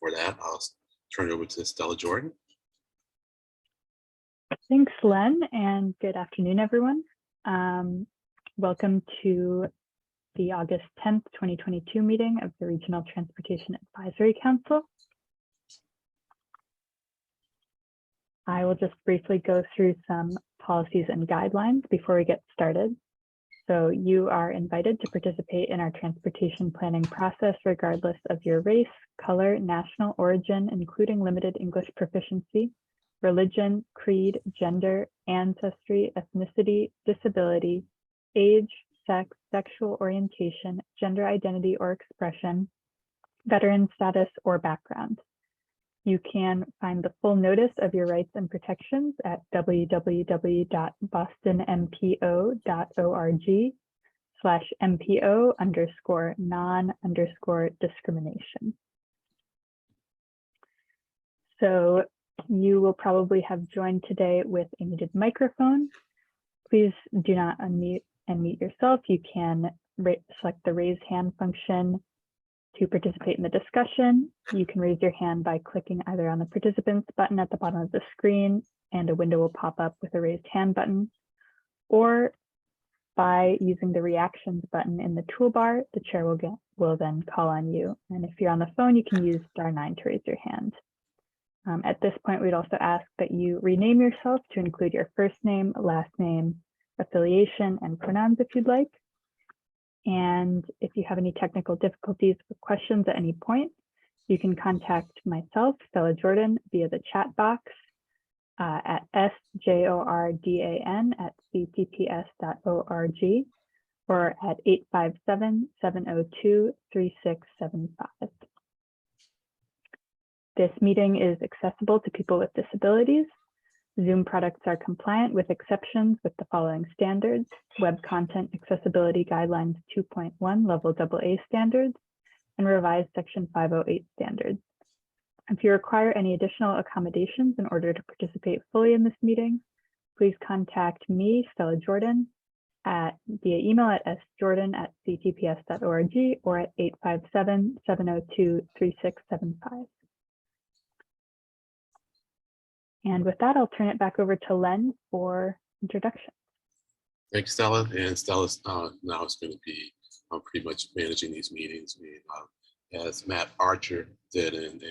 for that, I'll turn it over to Stella Jordan. Thanks, Len, and good afternoon, everyone. Welcome to the August 10th, 2022 meeting of the Regional Transportation Advisory Council. I will just briefly go through some policies and guidelines before we get started. So you are invited to participate in our transportation planning process regardless of your race, color, national origin, including limited English proficiency, religion, creed, gender, ancestry, ethnicity, disability, age, sex, sexual orientation, gender identity or expression, veteran status, or background. You can find the full notice of your rights and protections at www.bostonmpo.org/MPO_non_discrimination. So you will probably have joined today with a muted microphone. Please do not unmute and mute yourself. You can select the raise hand function to participate in the discussion. You can raise your hand by clicking either on the participants button at the bottom of the screen and a window will pop up with a raised hand button, or by using the reactions button in the toolbar. The chair will then call on you. And if you're on the phone, you can use *9 to raise your hand. At this point, we'd also ask that you rename yourself to include your first name, last name, affiliation, and pronouns if you'd like. And if you have any technical difficulties or questions at any point, you can contact myself, Stella Jordan, via the chat box at sjordan@ctps.org or at 857-702-3675. This meeting is accessible to people with disabilities. Zoom products are compliant with exceptions with the following standards: Web Content Accessibility Guidelines 2.1 Level AA standards, and revised Section 508 standards. If you require any additional accommodations in order to participate fully in this meeting, please contact me, Stella Jordan, via email at sjordan@ctps.org or at 857-702-3675. And with that, I'll turn it back over to Len for introduction. Thanks, Stella. And Stella's now is going to be pretty much managing these meetings, as Matt Archer did and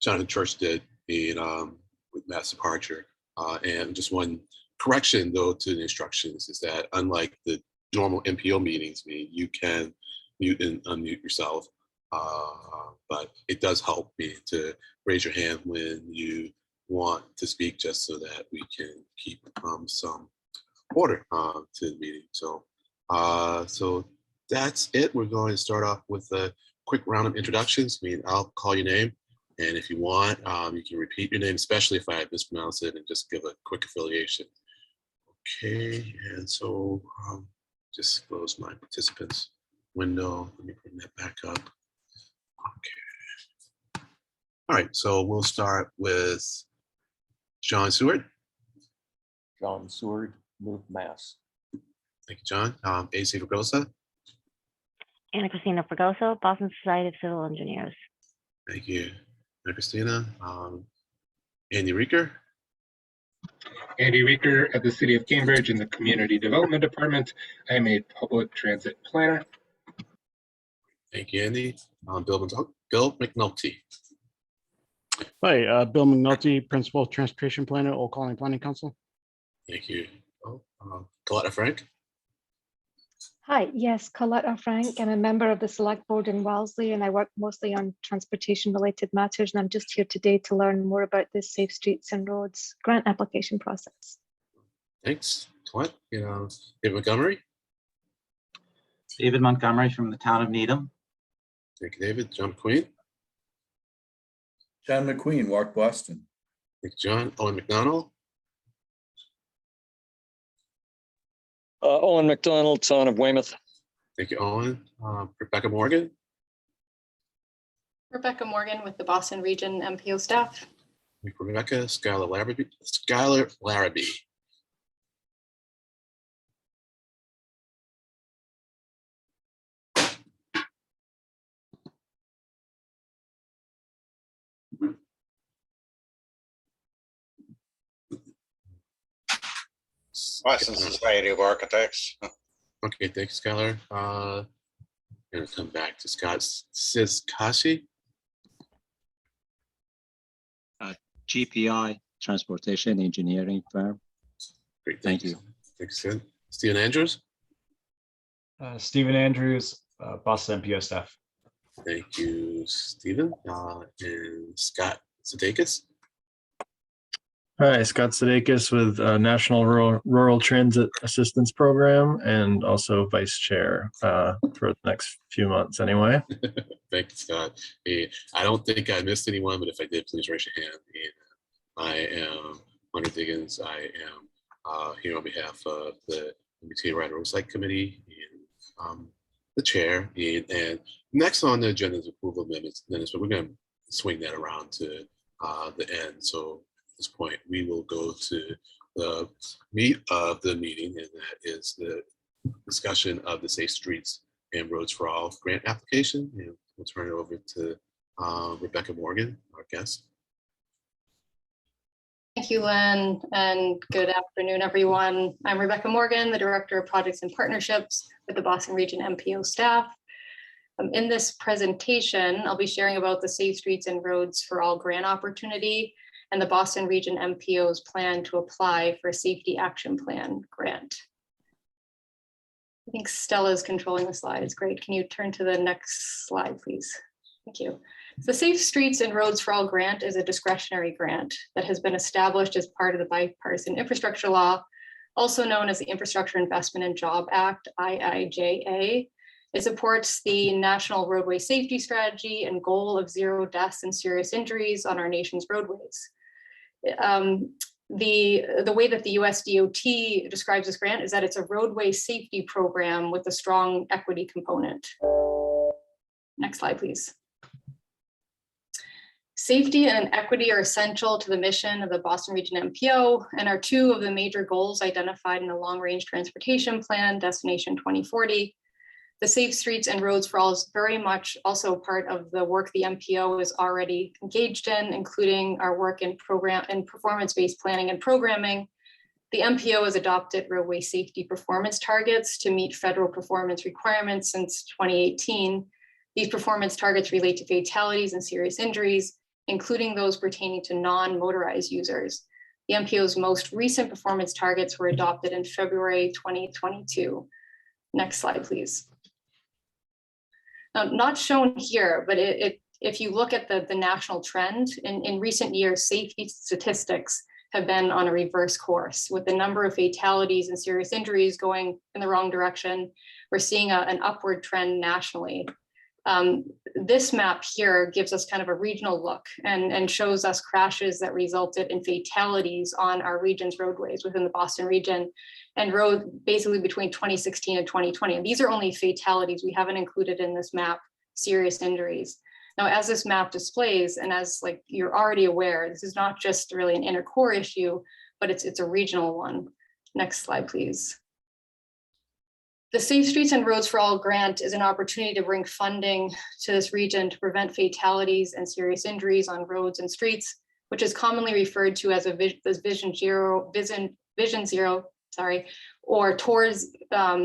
Jonathan Church did with Matt's departure. And just one correction, though, to the instructions is that unlike the normal MPO meetings, you can mute and unmute yourself. But it does help me to raise your hand when you want to speak, just so that we can keep some order to the meeting. So that's it. We're going to start off with a quick round of introductions. I'll call your name, and if you want, you can repeat your name, especially if I mispronounce it, and just give a quick affiliation. Okay, and so just close my participants window. Let me bring that back up. Okay. All right, so we'll start with John Seward. John Seward, move Mass. Thank you, John. AC Fregosa. Anna Cristina Fregoso, Boston Society of Civil Engineers. Thank you, Anna Cristina. Andy Reeker. Andy Reeker at the City of Cambridge in the Community Development Department. I am a public transit planner. Thank you, Andy. Bill McNulty. Hi, Bill McNulty, Principal Transportation Planner, Old Colony Planning Council. Thank you. Coletta Frank. Hi, yes, Coletta Frank. I'm a member of the Select Board in Wellesley, and I work mostly on transportation-related matters. And I'm just here today to learn more about the Safe Streets and Roads grant application process. Thanks, Colette. David Montgomery. David Montgomery from the town of Needham. Thank you, David. John McQueen. John McQueen, Warwick, Boston. Thank you, John. Owen McDonald. Owen McDonald, town of Weymouth. Thank you, Owen. Rebecca Morgan. Rebecca Morgan with the Boston Region MPO staff. Thank you, Rebecca. Skylar Larrabee. Boston Society of Architects. Okay, thanks, Skylar. Gonna come back to Scott Siskashi. GPI, Transportation Engineering Firm. Great, Thank you. Thanks, Sid. Stephen Andrews. Stephen Andrews, Boston MPO staff. Thank you, Stephen. And Scott Sudeikis. Hi, Scott Sudeikis with National Rural Transit Assistance Program and also Vice Chair for the next few months anyway. Thank you, Scott. Hey, I don't think I missed anyone, but if I did, please raise your hand. And I am Hunter Diggins. I am here on behalf of the MBTA Ride Oversight Committee and the chair. And next on the agenda is approval of minutes, but we're going to swing that around to the end. So at this point, we will go to the meat of the meeting, and that is the discussion of the Safe Streets and Roads for All grant application. And we'll turn it over to Rebecca Morgan, our guest. Thank you, Len, and good afternoon, everyone. I'm Rebecca Morgan, the Director of Projects and Partnerships with the Boston Region MPO staff. In this presentation, I'll be sharing about the Safe Streets and Roads for All grant opportunity and the Boston Region MPO's plan to apply for a Safety Action Plan grant. I think Stella's controlling the slides. Great. Can you turn to the next slide, please? Thank you. The Safe Streets and Roads for All grant is a discretionary grant that has been established as part of the Bipartisan Infrastructure Law, also known as the Infrastructure Investment and Job Act, IIJA. It supports the National Roadway Safety Strategy and goal of 0 deaths and serious injuries on our nation's roadways. The way that the US DOT describes this grant is that it's a roadway safety program with a strong equity component. Next slide, please. Safety and equity are essential to the mission of the Boston Region MPO and are 2 of the major goals identified in the Long Range Transportation Plan, Destination 2040. The Safe Streets and Roads for All is very much also part of the work the MPO is already engaged in, including our work in program and performance-based planning and programming. The MPO has adopted roadway safety performance targets to meet federal performance requirements since 2018. These performance targets relate to fatalities and serious injuries, including those pertaining to non-motorized users. The MPO's most recent performance targets were adopted in February 2022. Next slide, please. Not shown here, but if you look at the national trend, in recent years, safety statistics have been on a reverse course with the number of fatalities and serious injuries going in the wrong direction. We're seeing an upward trend nationally. This map here gives us kind of a regional look and shows us crashes that resulted in fatalities on our region's roadways within the Boston region and road basically between 2016 and 2020. And these are only fatalities. We haven't included in this map serious injuries. Now, as this map displays, and as like you're already aware, this is not just really an inner core issue, but it's a regional one. Next slide, please. The Safe Streets and Roads for All grant is an opportunity to bring funding to this region to prevent fatalities and serious injuries on roads and streets, which is commonly referred to as Vision Zero, or towards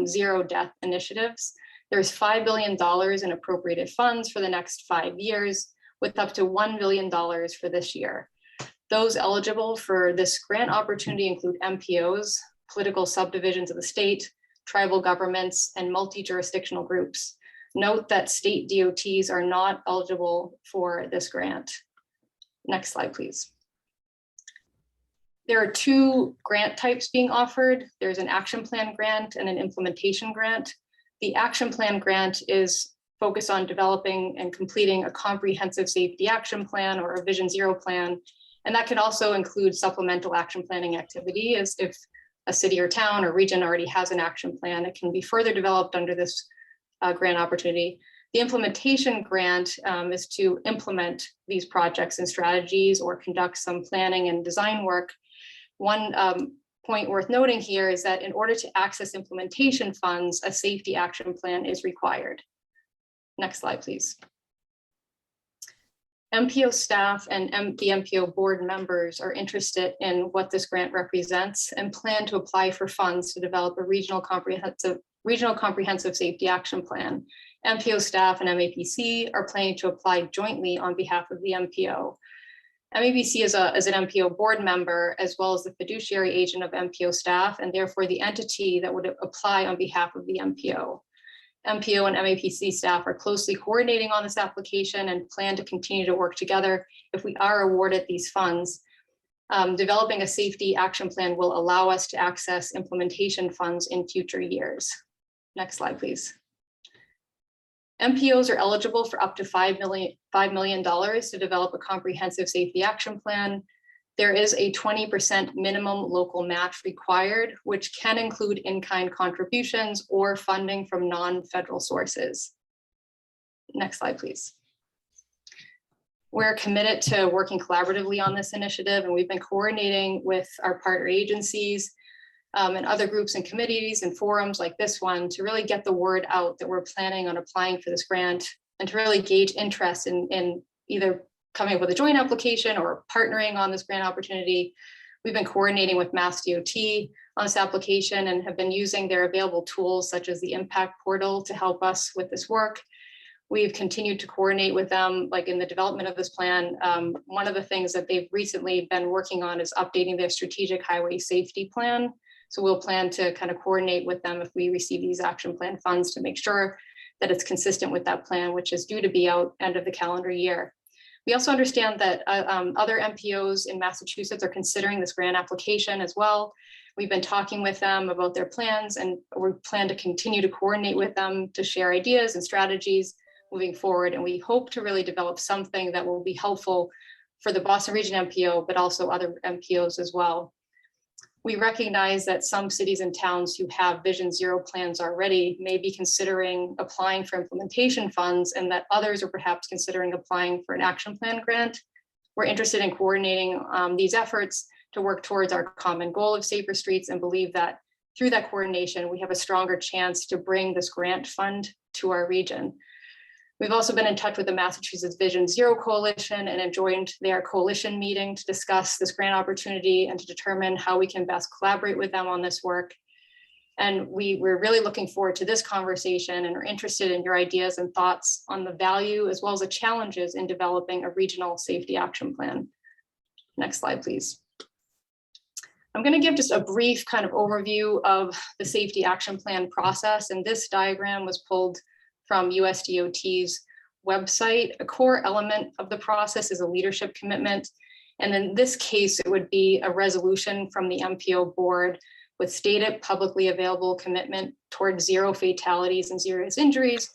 0 death initiatives. There's $5 billion in appropriated funds for the next 5 years, with up to $1 billion for this year. Those eligible for this grant opportunity include MPOs, political subdivisions of the state, tribal governments, and multi-jurisdictional groups. Note that state DOTs are not eligible for this grant. Next slide, please. There are 2 grant types being offered. There's an action plan grant and an implementation grant. The action plan grant is focused on developing and completing a comprehensive safety action plan or a Vision Zero plan. And that can also include supplemental action planning activity, as if a city or town or region already has an action plan, it can be further developed under this grant opportunity. The implementation grant is to implement these projects and strategies or conduct some planning and design work. One point worth noting here is that in order to access implementation funds, a safety action plan is required. Next slide, please. MPO staff and the MPO board members are interested in what this grant represents and plan to apply for funds to develop a regional comprehensive safety action plan. MPO staff and MAPC are planning to apply jointly on behalf of the MPO. MAPC is an MPO board member as well as the fiduciary agent of MPO staff, and therefore the entity that would apply on behalf of the MPO. MPO and MAPC staff are closely coordinating on this application and plan to continue to work together if we are awarded these funds. Developing a safety action plan will allow us to access implementation funds in future years. Next slide, please. MPOs are eligible for up to $5 million to develop a comprehensive safety action plan. There is a 20% minimum local match required, which can include in-kind contributions or funding from non-federal sources. Next slide, please. We're committed to working collaboratively on this initiative, and we've been coordinating with our partner agencies and other groups and committees and forums like this one to really get the word out that we're planning on applying for this grant and to really gauge interest in either coming up with a joint application or partnering on this grant opportunity. We've been coordinating with Mass DOT on this application and have been using their available tools such as the Impact Portal to help us with this work. We've continued to coordinate with them, like in the development of this plan. One of the things that they've recently been working on is updating their strategic highway safety plan. So we'll plan to kind of coordinate with them if we receive these action plan funds to make sure that it's consistent with that plan, which is due to be out end of the calendar year. We also understand that other MPOs in Massachusetts are considering this grant application as well. We've been talking with them about their plans, and we plan to continue to coordinate with them to share ideas and strategies moving forward. And we hope to really develop something that will be helpful for the Boston Region MPO, but also other MPOs as well. We recognize that some cities and towns who have Vision Zero plans already may be considering applying for implementation funds, and that others are perhaps considering applying for an action plan grant. We're interested in coordinating these efforts to work towards our common goal of safer streets, and believe that through that coordination, we have a stronger chance to bring this grant fund to our region. We've also been in touch with the Massachusetts Vision Zero Coalition and have joined their coalition meeting to discuss this grant opportunity and to determine how we can best collaborate with them on this work. And we're really looking forward to this conversation and are interested in your ideas and thoughts on the value as well as the challenges in developing a regional safety action plan. Next slide, please. I'm going to give just a brief kind of overview of the safety action plan process. And this diagram was pulled from USDOT's website. A core element of the process is a leadership commitment. And in this case, it would be a resolution from the MPO board with stated publicly available commitment towards zero fatalities and serious injuries,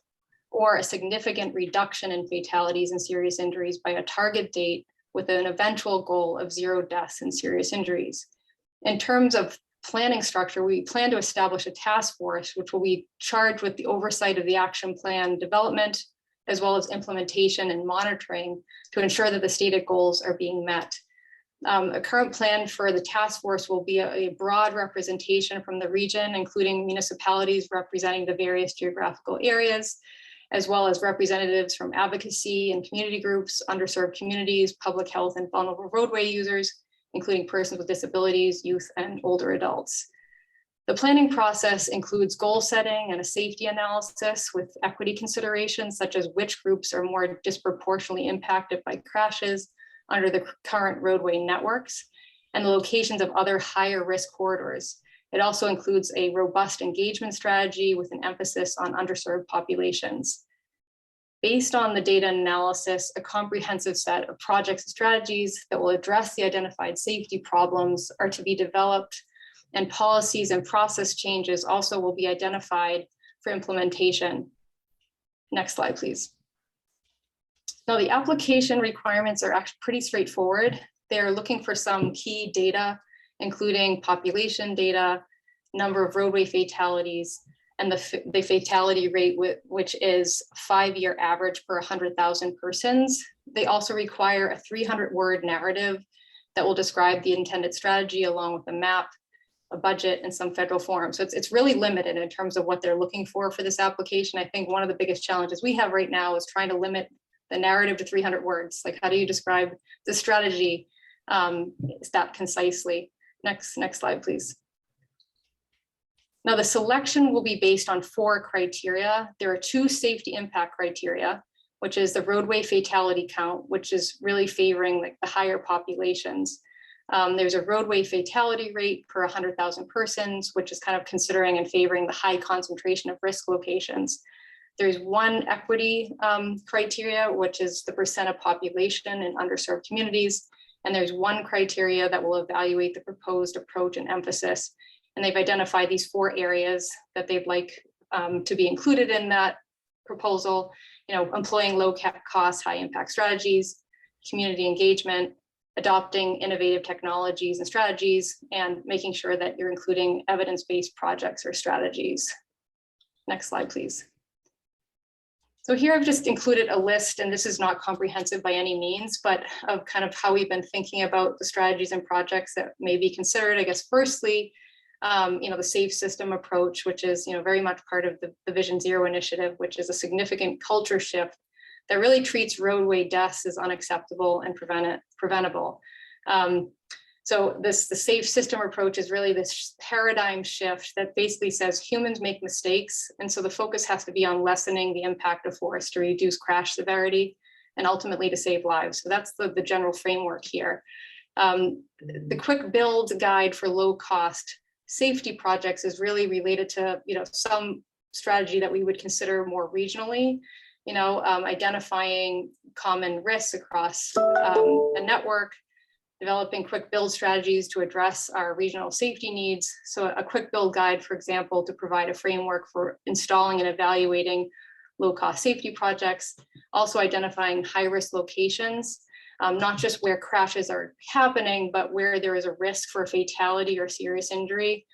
or a significant reduction in fatalities and serious injuries by a target date with an eventual goal of zero deaths and serious injuries. In terms of planning structure, we plan to establish a task force which will be charged with the oversight of the action plan development, as well as implementation and monitoring to ensure that the stated goals are being met. A current plan for the task force will be a broad representation from the region, including municipalities representing the various geographical areas, as well as representatives from advocacy and community groups, underserved communities, public health, and vulnerable roadway users, including persons with disabilities, youth, and older adults. The planning process includes goal setting and a safety analysis with equity considerations, such as which groups are more disproportionately impacted by crashes under the current roadway networks, and the locations of other higher risk corridors. It also includes a robust engagement strategy with an emphasis on underserved populations. Based on the data analysis, a comprehensive set of projects and strategies that will address the identified safety problems are to be developed, and policies and process changes also will be identified for implementation. Next slide, please. Now, the application requirements are actually pretty straightforward. They're looking for some key data, including population data, number of roadway fatalities, and the fatality rate, which is 5-year average per 100,000 persons. They also require a 300-word narrative that will describe the intended strategy along with a map, a budget, and some federal forms. So it's really limited in terms of what they're looking for this application. I think one of the biggest challenges we have right now is trying to limit the narrative to 300 words. Like, how do you describe the strategy that concisely? Next slide, please. Now, the selection will be based on 4 criteria. There are 2 safety impact criteria, which is the roadway fatality count, which is really favoring like the higher populations. There's a roadway fatality rate per 100,000 persons, which is kind of considering and favoring the high concentration of risk locations. There's 1 equity criteria, which is the percent of population in underserved communities. And there's 1 criteria that will evaluate the proposed approach and emphasis. And they've identified these 4 areas that they'd like to be included in that proposal. Employing low cost, high impact strategies, community engagement, adopting innovative technologies and strategies, and making sure that you're including evidence-based projects or strategies. Next slide, please. So here I've just included a list, and this is not comprehensive by any means, but of kind of how we've been thinking about the strategies and projects that may be considered. I guess firstly, the safe system approach, which is very much part of the Vision Zero initiative, which is a significant culture shift that really treats roadway deaths as unacceptable and preventable. So the safe system approach is really this paradigm shift that basically says humans make mistakes. And so the focus has to be on lessening the impact of force to reduce crash severity and ultimately to save lives. So that's the general framework here. The quick build guide for low cost safety projects is really related to some strategy that we would consider more regionally, identifying common risks across a network, developing quick build strategies to address our regional safety needs. So a quick build guide, for example, to provide a framework for installing and evaluating low cost safety projects, also identifying high risk locations, not just where crashes are happening, but where there is a risk for fatality or serious injury,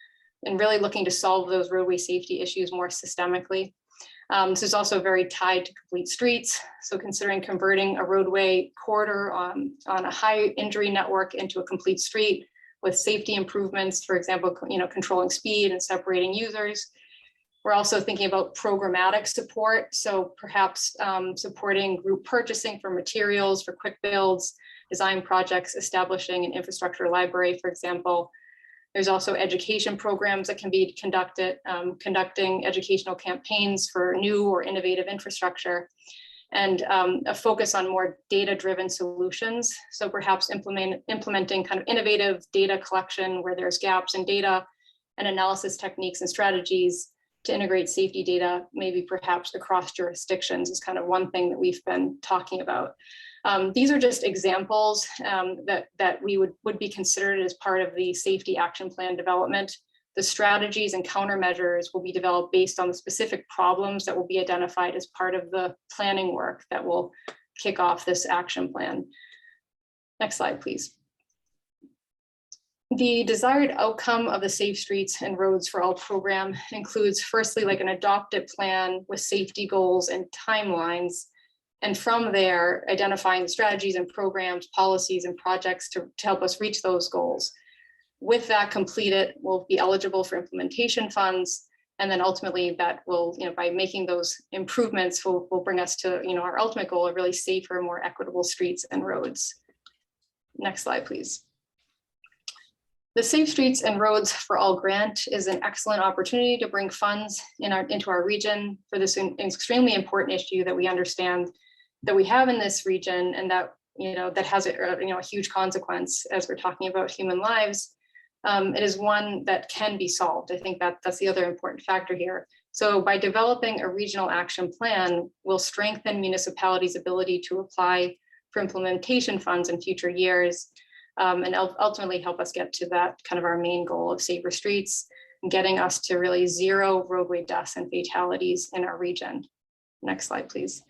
and really looking to solve those roadway safety issues more systemically. This is also very tied to complete streets. So considering converting a roadway corridor on a high injury network into a complete street with safety improvements, for example, controlling speed and separating users. We're also thinking about programmatic support. So perhaps supporting group purchasing for materials, for quick builds, design projects, establishing an infrastructure library, for example. There's also education programs that can be conducted, conducting educational campaigns for new or innovative infrastructure, and a focus on more data-driven solutions. So perhaps implementing kind of innovative data collection where there's gaps in data, and analysis techniques and strategies to integrate safety data, maybe perhaps across jurisdictions is kind of one thing that we've been talking about. These are just examples that we would be considered as part of the safety action plan development. The strategies and countermeasures will be developed based on the specific problems that will be identified as part of the planning work that will kick off this action plan. Next slide, please. The desired outcome of the Safe Streets and Roads for All program includes firstly like an adopted plan with safety goals and timelines. And from there, identifying strategies and programs, policies and projects to help us reach those goals. With that completed, we'll be eligible for implementation funds. And then ultimately that will, by making those improvements, will bring us to, our ultimate goal of really safer, more equitable streets and roads. Next slide, please. The Safe Streets and Roads for All grant is an excellent opportunity to bring funds into our region for this extremely important issue that we understand that we have in this region, and that that has a huge consequence as we're talking about human lives. It is one that can be solved. I think that's the other important factor here. So by developing a regional action plan, we'll strengthen municipalities' ability to apply for implementation funds in future years, and ultimately help us get to that kind of our main goal of safer streets and getting us to really zero roadway deaths and fatalities in our region. Next slide, please.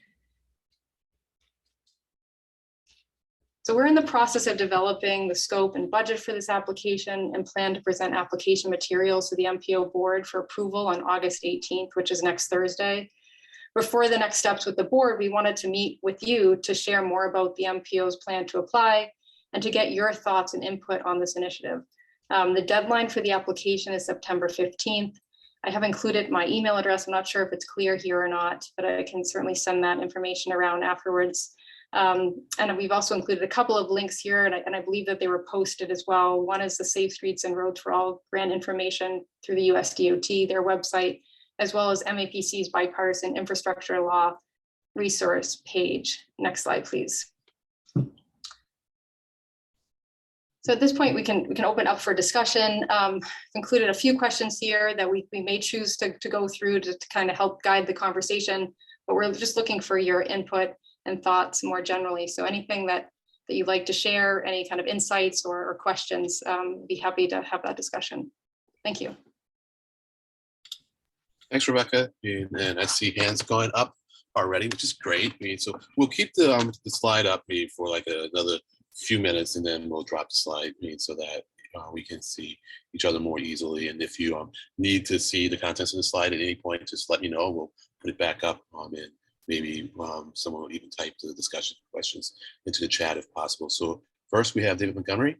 So we're in the process of developing the scope and budget for this application and plan to present application materials to the MPO board for approval on August 18th, which is next Thursday. Before the next steps with the board, we wanted to meet with you to share more about the MPO's plan to apply and to get your thoughts and input on this initiative. The deadline for the application is September 15th. I have included my email address. I'm not sure if it's clear here or not, but I can certainly send that information around afterwards. And we've also included a couple of links here, and I believe that they were posted as well. One is the Safe Streets and Roads for All grant information through the USDOT, their website, as well as MAPC's bipartisan infrastructure law resource page. Next slide, please. So at this point, we can open up for discussion. I've included a few questions here that we may choose to go through to kind of help guide the conversation, but we're just looking for your input and thoughts more generally. So anything that you'd like to share, any kind of insights or questions, be happy to have that discussion. Thank you. Thanks, Rebecca. And I see hands going up already, which is great. So we'll keep the slide up for like another few minutes, and then we'll drop the slide so that we can see each other more easily. And if you need to see the contents of the slide at any point, just let me know. We'll put it back up, and maybe someone will even type the discussion questions into the chat if possible. So first we have David Montgomery.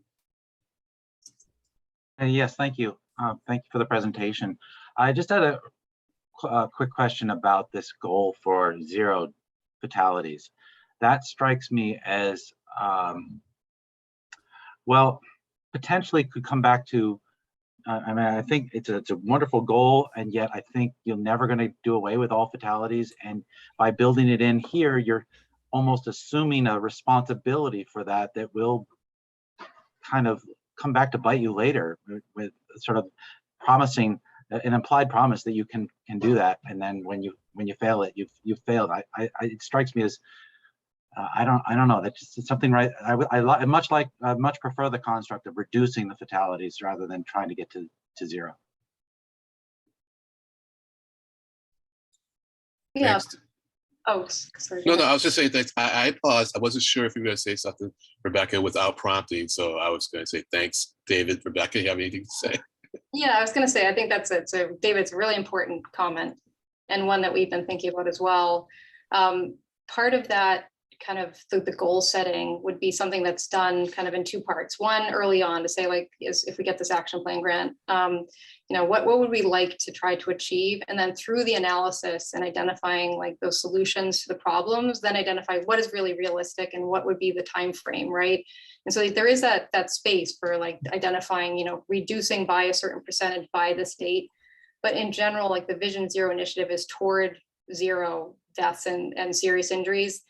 Yes, thank you. Thank you for the presentation. I just had a quick question about this goal for 0 fatalities. That strikes me as, well, potentially could come back to, I mean, I think it's a wonderful goal, and yet I think you're never going to do away with all fatalities. And by building it in here, you're almost assuming a responsibility for that will kind of come back to bite you later with sort of promising an implied promise that you can do that, and then when you fail it, you've failed. It strikes me as I don't know, that's just something, right? I much prefer the construct of reducing the fatalities rather than trying to get to 0. Yeah. Thanks. Oh, sorry. No, I was just saying thanks. I paused. I wasn't sure if you were going to say something, Rebecca, without prompting. So I was going to say thanks, David. Rebecca, you have anything to say? Yeah, I was going to say, I think that's it. So David's a really important comment, and one that we've been thinking about as well. Part of that kind of the goal setting would be something that's done kind of in 2 parts. One, early on, to say, like, if we get this action plan grant, what would we like to try to achieve? And then through the analysis and identifying like those solutions to the problems, then identify what is really realistic and what would be the time frame, right? And so there is that space for like identifying, reducing by a certain percentage by this date. But in general, like the Vision Zero initiative is toward 0 deaths and serious injuries.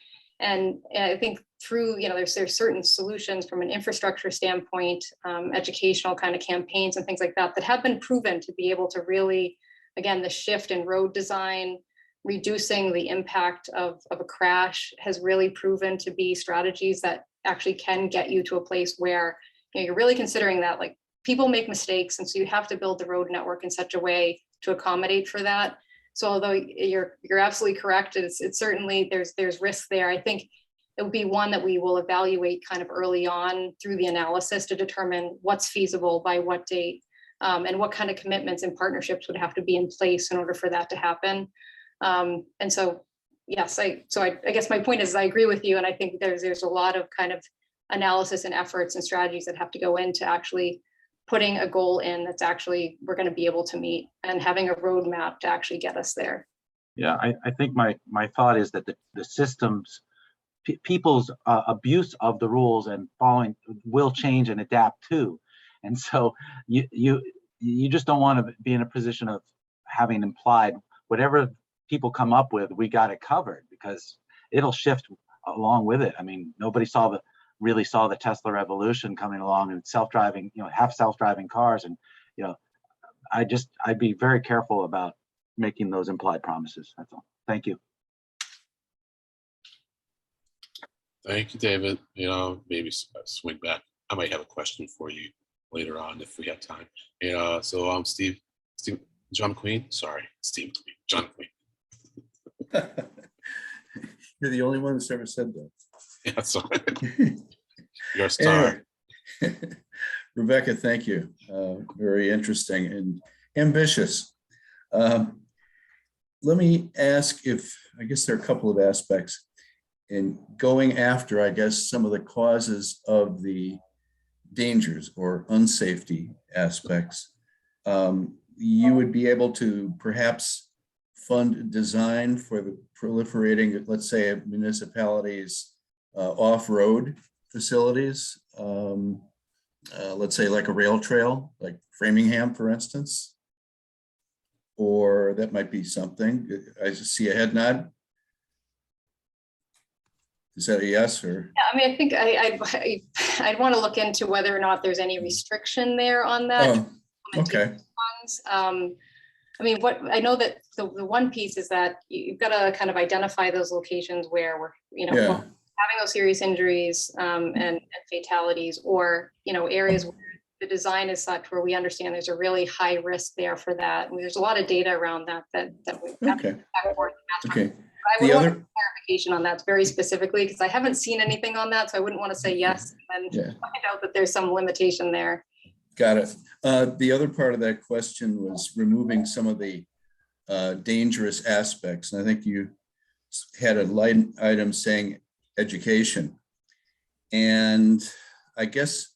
And I think through, there's certain solutions from an infrastructure standpoint, educational kind of campaigns and things like that have been proven to be able to really, again, the shift in road design, reducing the impact of a crash has really proven to be strategies that actually can get you to a place where you're really considering that, like, people make mistakes, and so you have to build the road network in such a way to accommodate for that. So although you're absolutely correct, it's certainly there's risk there. I think it will be one that we will evaluate kind of early on through the analysis to determine what's feasible by what date, and what kind of commitments and partnerships would have to be in place in order for that to happen. And so, yes, I guess my point is I agree with you, and I think there's a lot of kind of analysis and efforts and strategies that have to go into actually putting a goal in that's actually we're going to be able to meet, and having a roadmap to actually get us there. Yeah, I think my thought is that the systems, people's abuse of the rules and following will change and adapt too. And so you just don't want to be in a position of having implied whatever people come up with, we got it covered, because it'll shift along with it. I mean, nobody really saw the Tesla revolution coming along, and self-driving, half self-driving cars. And, I'd be very careful about making those implied promises. That's all. Thank you. Thank you, David. Maybe swing back. I might have a question for you later on if we have time. So John McQueen. You're the only one that's ever said that. Yeah, sorry. You're a star. Anyway, Rebecca, thank you. Very interesting and ambitious. Let me ask I guess there are a couple of aspects in going after, I guess, some of the causes of the dangers or unsafety aspects. you would be able to perhaps fund design for the proliferating, let's say, of municipalities' off-road facilities, let's say like a rail trail, like Framingham, for instance, or that might be something. I just see a head nod. Is that a yes or? Yeah, I mean, I think I'd want to look into whether or not there's any restriction there on that. Oh, okay. Funds. I mean, what I know that the one piece is that you've got to kind of identify those locations where we're, having those serious injuries and fatalities, or, areas where the design is such where we understand there's a really high risk there for that. And there's a lot of data around that we have Okay. back forth. Okay. I would want clarification on that very specifically, because I haven't seen anything on that, so I wouldn't want to say yes and then find out that there's some limitation there. Got it. The other part of that question was removing some of the dangerous aspects. And I think you had a line item saying education. And I guess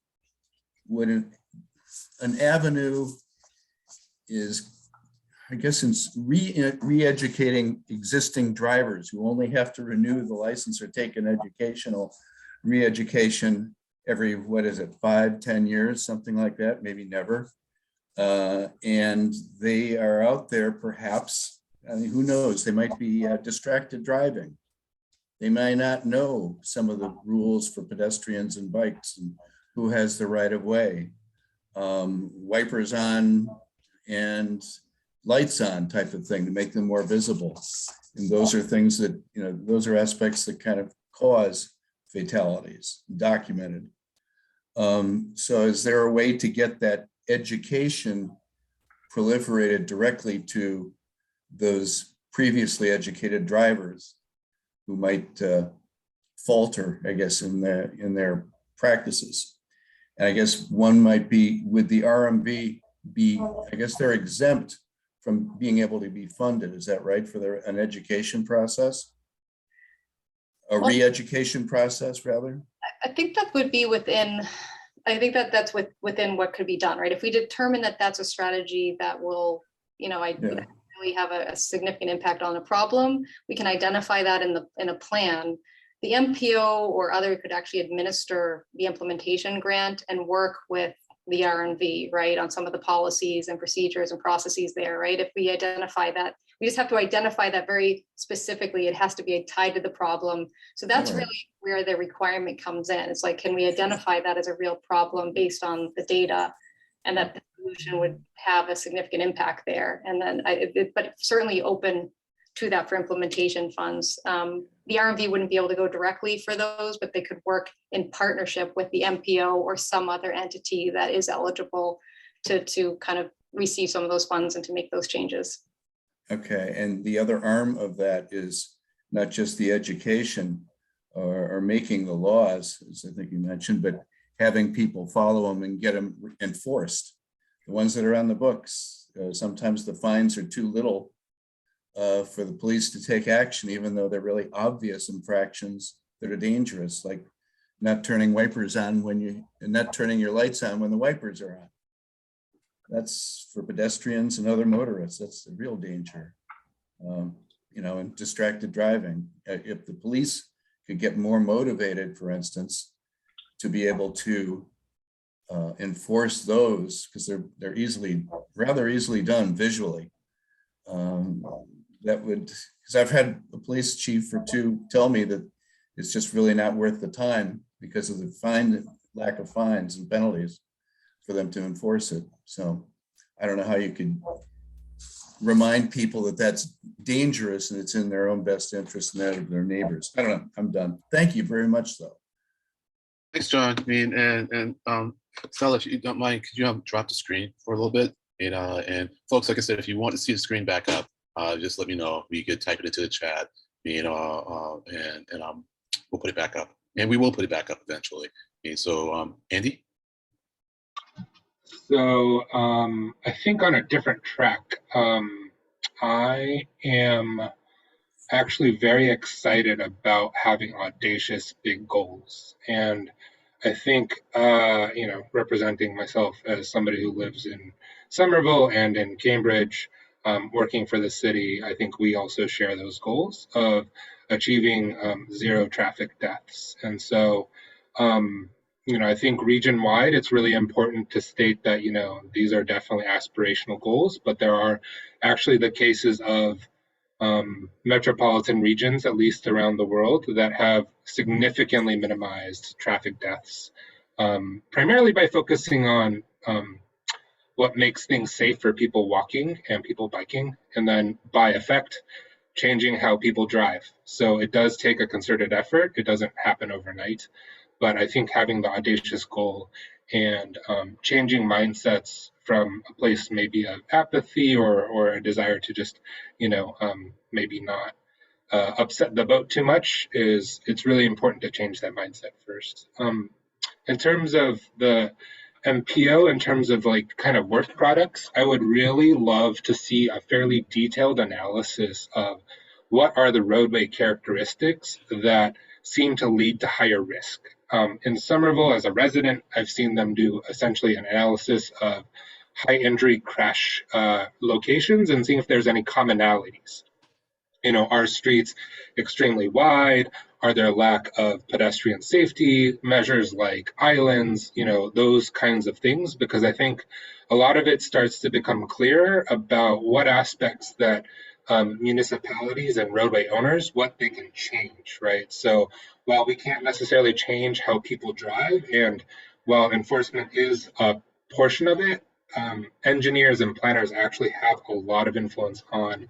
what an avenue is, I guess, it's re-educating existing drivers who only have to renew the license or take an educational re-education every, 5-10 years, something like that, maybe never. And they are out there perhaps, I mean, who knows, they might be distracted driving. They might not know some of the rules for pedestrians and bikes and who has the right of way. Wipers on and lights on type of thing to make them more visible. And those are things that, those are aspects that kind of cause fatalities, documented. So is there a way to get that education proliferated directly to those previously educated drivers who might falter, I guess, in their practices? And I guess one might be, with the RMV I guess they're exempt from being able to be funded. Is that right, for an education process? A re-education process, rather? I think that would be within, I think that's within what could be done, right? If we determine that that's a strategy that will, really have a significant impact on a problem, we can identify that in a plan. The MPO or other could actually administer the implementation grant and work with the RMV, right, on some of the policies and procedures and processes there, right? If we identify that, we just have to identify that very specifically. It has to be tied to the problem. So that's really where the requirement comes in. It's like, can we identify that as a real problem based on the data, and that the solution would have a significant impact there? And then, but certainly open to that for implementation funds. The RMV wouldn't be able to go directly for those, but they could work in partnership with the MPO or some other entity that is eligible to kind of receive some of those funds and to make those changes. Okay, and the other arm of that is not just the education or making the laws, as I think you mentioned, but having people follow them and get them enforced. The ones that are on the books, sometimes the fines are too little for the police to take action, even though they're really obvious infractions that are dangerous, like not turning wipers on and not turning your lights on when the wipers are on. That's for pedestrians and other motorists. That's the real danger, and distracted driving. If the police could get more motivated, for instance, to be able to enforce those, because they're rather easily done visually. That would, because I've had the police chief or two tell me that it's just really not worth the time because of the lack of fines and penalties for them to enforce it. So I don't know how you could remind people that that's dangerous and it's in their own best interest and that of their neighbors. I don't know. I'm done. Thank you very much, though. Thanks, John. I mean, and Stella, if you don't mind, could you drop the screen for a little bit? And folks, like I said, if you want to see the screen back up, just let me know. You could type it into the chat, and we'll put it back up. And we will put it back up eventually. Okay, so Andy? So I think on a different track, I am actually very excited about having audacious big goals. And I think, representing myself as somebody who lives in Somerville and in Cambridge, working for the city, I think we also share those goals of achieving zero traffic deaths. And so, I think region-wide, it's really important to state that, these are definitely aspirational goals, but there are actually the cases of metropolitan regions, at least around the world, that have significantly minimized traffic deaths, primarily by focusing on what makes things safe for people walking and people biking, and then by effect, changing how people drive. So it does take a concerted effort. It doesn't happen overnight, but I think having the audacious goal and changing mindsets from a place maybe of apathy or a desire to just, maybe not upset the boat too much it's really important to change that mindset first. In terms of the MPO, in terms of like kind of work products, I would really love to see a fairly detailed analysis of what are the roadway characteristics that seem to lead to higher risk. In Somerville, as a resident, I've seen them do essentially an analysis of high injury crash locations and seeing if there's any commonalities. Are streets extremely wide? Are there lack of pedestrian safety measures like islands, those kinds of things? Because I think a lot of it starts to become clearer about what aspects that municipalities and roadway owners, what they can change, right? So while we can't necessarily change how people drive, and while enforcement is a portion of it, engineers and planners actually have a lot of influence on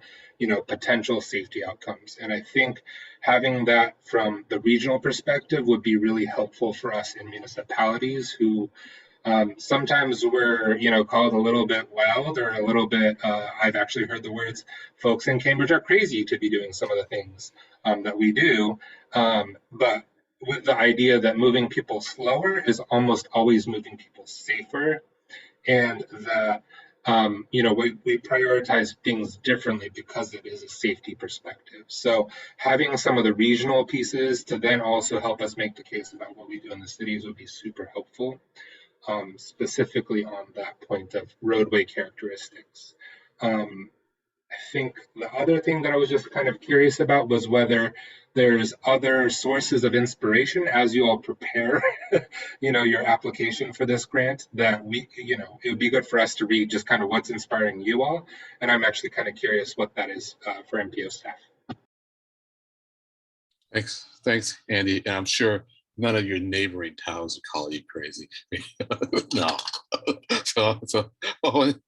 potential safety outcomes. And I think having that from the regional perspective would be really helpful for us in municipalities who sometimes we're, called a little bit wild or a little bit, I've actually heard the words, folks in Cambridge are crazy to be doing some of the things that we do. But with the idea that moving people slower is almost always moving people safer, and that we prioritize things differently because it is a safety perspective. So having some of the regional pieces to then also help us make the case about what we do in the cities would be super helpful, specifically on that point of roadway characteristics. I think the other thing that I was just kind of curious about was whether there's other sources of inspiration as you all prepare, your application for this grant that it would be good for us to read just kind of what's inspiring you all. And I'm actually kind of curious what that is for MPO staff. Thanks, Andy. And I'm sure none of your neighboring towns would call you crazy. No. So Owen.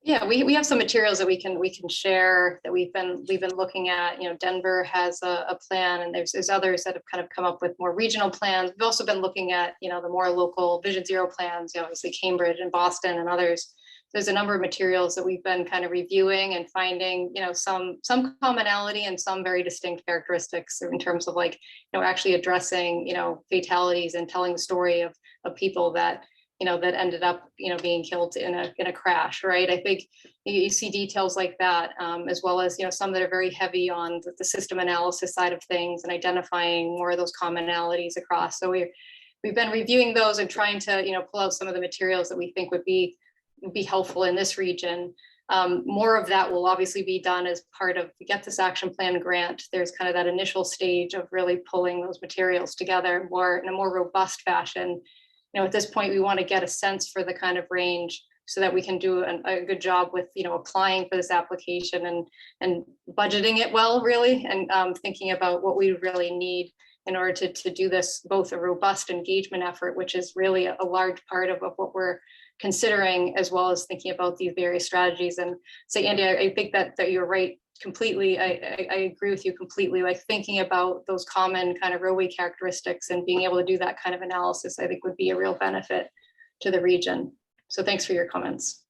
Yeah, we have some materials that we can share that we've been looking at. Denver has a plan, and there's others that have kind of come up with more regional plans. We've also been looking at the more local Vision Zero plans. Obviously Cambridge and Boston and others. There's a number of materials that we've been kind of reviewing and finding some commonality and some very distinct characteristics in terms of actually addressing fatalities and telling the story of people that that ended up, being killed in a crash, right? I think you see details like that, as well as, some that are very heavy on the system analysis side of things and identifying more of those commonalities across. So we've been reviewing those and trying to, pull out some of the materials that we think would be helpful in this region. More of that will obviously be done as part of the Get This Action Plan grant. There's kind of that initial stage of really pulling those materials together in a more robust fashion. At this point, we want to get a sense for the kind of range so that we can do a good job with, applying for this application and budgeting it well, really, and thinking about what we really need in order to do this, both a robust engagement effort, which is really a large part of what we're considering, as well as thinking about these various strategies. And so, Andy, I think that you're right completely. I agree with you completely. Thinking about those common kind of roadway characteristics and being able to do that kind of analysis, I think would be a real benefit to the region. So thanks for your comments.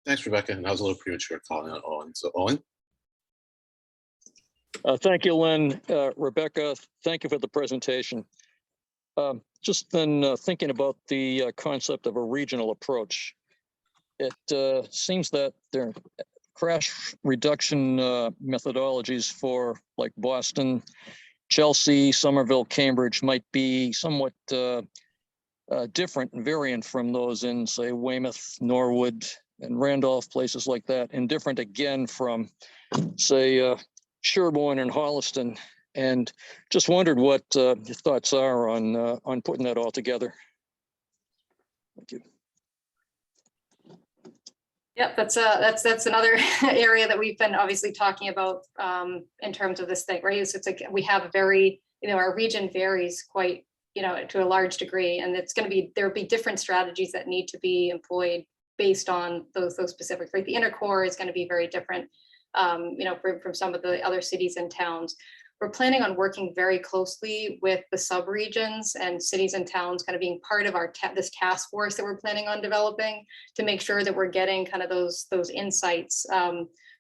Thanks, Rebecca. And I was a little premature calling out Owen. So Owen. Thank you, Lynn. Rebecca, thank you for the presentation. Just been thinking about the concept of a regional approach. It seems that there are crash reduction methodologies for like Boston, Chelsea, Somerville, Cambridge might be somewhat different and variant from those in, say, Weymouth, Norwood, and Randolph, places like that, and different again from, say, Sherborne and Holliston. And just wondered what your thoughts are on putting that all together. Thank you. Yep, that's another area that we've been obviously talking about in terms of this thing, right? So it's like we have a very, our region varies quite, to a large degree, and it's going to be, there'll be different strategies that need to be employed based on those specifics. Like the inner core is going to be very different, from some of the other cities and towns. We're planning on working very closely with the sub-regions and cities and towns kind of being part of our this task force that we're planning on developing to make sure that we're getting kind of those insights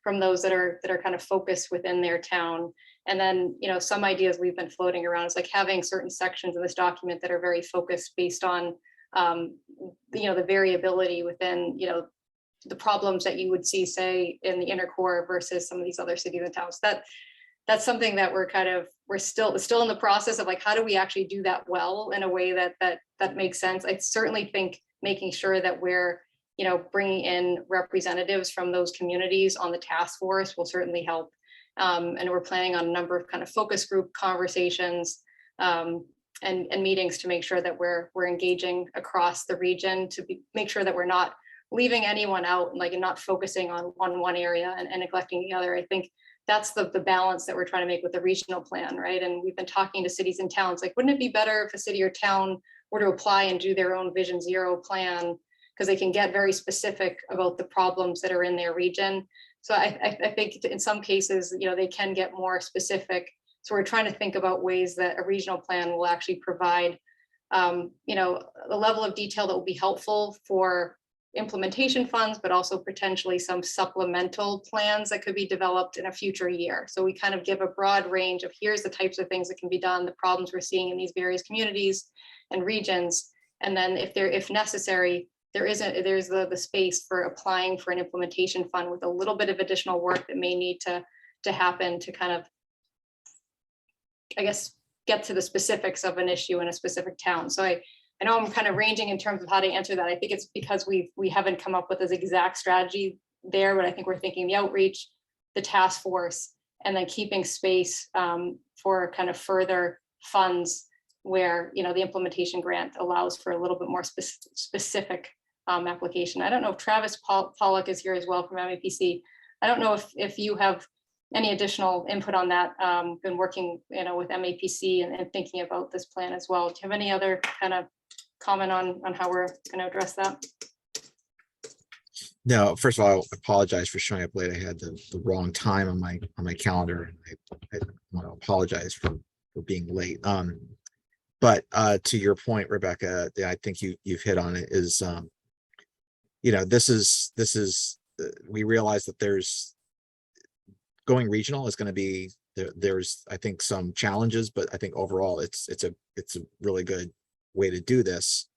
from those that are kind of focused within their town. And then, some ideas we've been floating around is like having certain sections in this document that are very focused based on, the variability within, the problems that you would see, say, in the inner core versus some of these other cities and towns. That's something that we're still in the process of, like, how do we actually do that well in a way that makes sense. I certainly think making sure that we're, bringing in representatives from those communities on the task force will certainly help. And we're planning on a number of kind of focus group conversations and meetings to make sure that we're engaging across the region to make sure that we're not leaving anyone out, like, and not focusing on one area and neglecting the other. I think that's the balance that we're trying to make with the regional plan, right? And we've been talking to cities and towns, like, wouldn't it be better if a city or town were to apply and do their own Vision Zero plan, because they can get very specific about the problems that are in their region. So I think in some cases, they can get more specific. So we're trying to think about ways that a regional plan will actually provide, a level of detail that will be helpful for implementation funds, but also potentially some supplemental plans that could be developed in a future year. So we kind of give a broad range of, here's the types of things that can be done, the problems we're seeing in these various communities and regions. And then if necessary, there's the space for applying for an implementation fund with a little bit of additional work that may need to happen to kind of, I guess, get to the specifics of an issue in a specific town. So I know I'm kind of ranging in terms of how to answer that. I think it's because we haven't come up with this exact strategy there, but I think we're thinking the outreach, the task force, and then keeping space for kind of further funds where, the implementation grant allows for a little bit more specific application. I don't know if Travis Pollock is here as well from MAPC. I don't know if you have any additional input on that. Been working, with MAPC and thinking about this plan as well. Do you have any other kind of comment on how we're going to address that? No, first of all, I apologize for showing up late. I had the wrong time on my calendar. I want to apologize for being late. But to your point, Rebecca, I think you've hit on it. Is this is we realize that there's going regional is going to be there's I think some challenges, but I think overall it's a really good way to do this.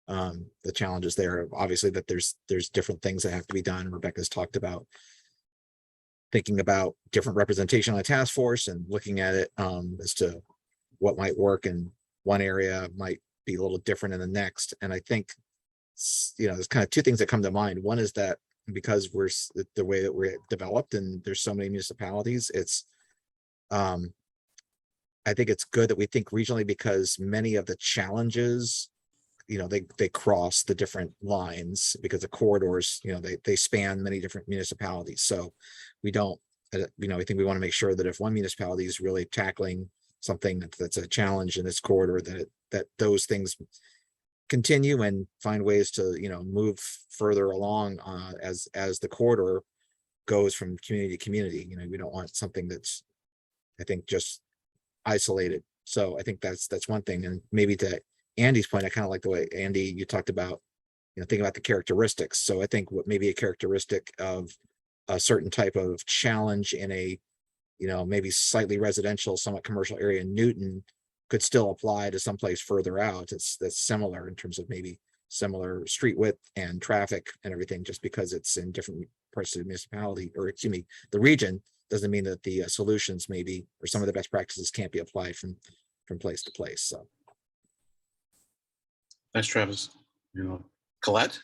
The challenges there, obviously, that there's different things that have to be done. Rebecca's talked about thinking about different representation on a task force and looking at it as to what might work in one area might be a little different in the next. And I think, there's kind of two things that come to mind. One is that because we're the way that we're developed and there's so many municipalities, it's I think it's good that we think regionally, because many of the challenges, they cross the different lines because the corridors, they span many different municipalities. So we don't, I think we want to make sure that if one municipality is really tackling something that's a challenge in this corridor, that those things continue and find ways to, move further along as the corridor goes from community to community. We don't want something that's, I think, just isolated. So I think that's one thing. And maybe to Andy's point, I kind of like the way, Andy, you talked about, think about the characteristics. So I think what maybe a characteristic of a certain type of challenge in a, maybe slightly residential, somewhat commercial area in Newton could still apply to someplace further out. That's similar in terms of maybe similar street width and traffic and everything, just because it's in different parts of the municipality, or excuse me, the region, doesn't mean that the solutions maybe, or some of the best practices can't be applied from place to place. So. Thanks, Travis. Colette?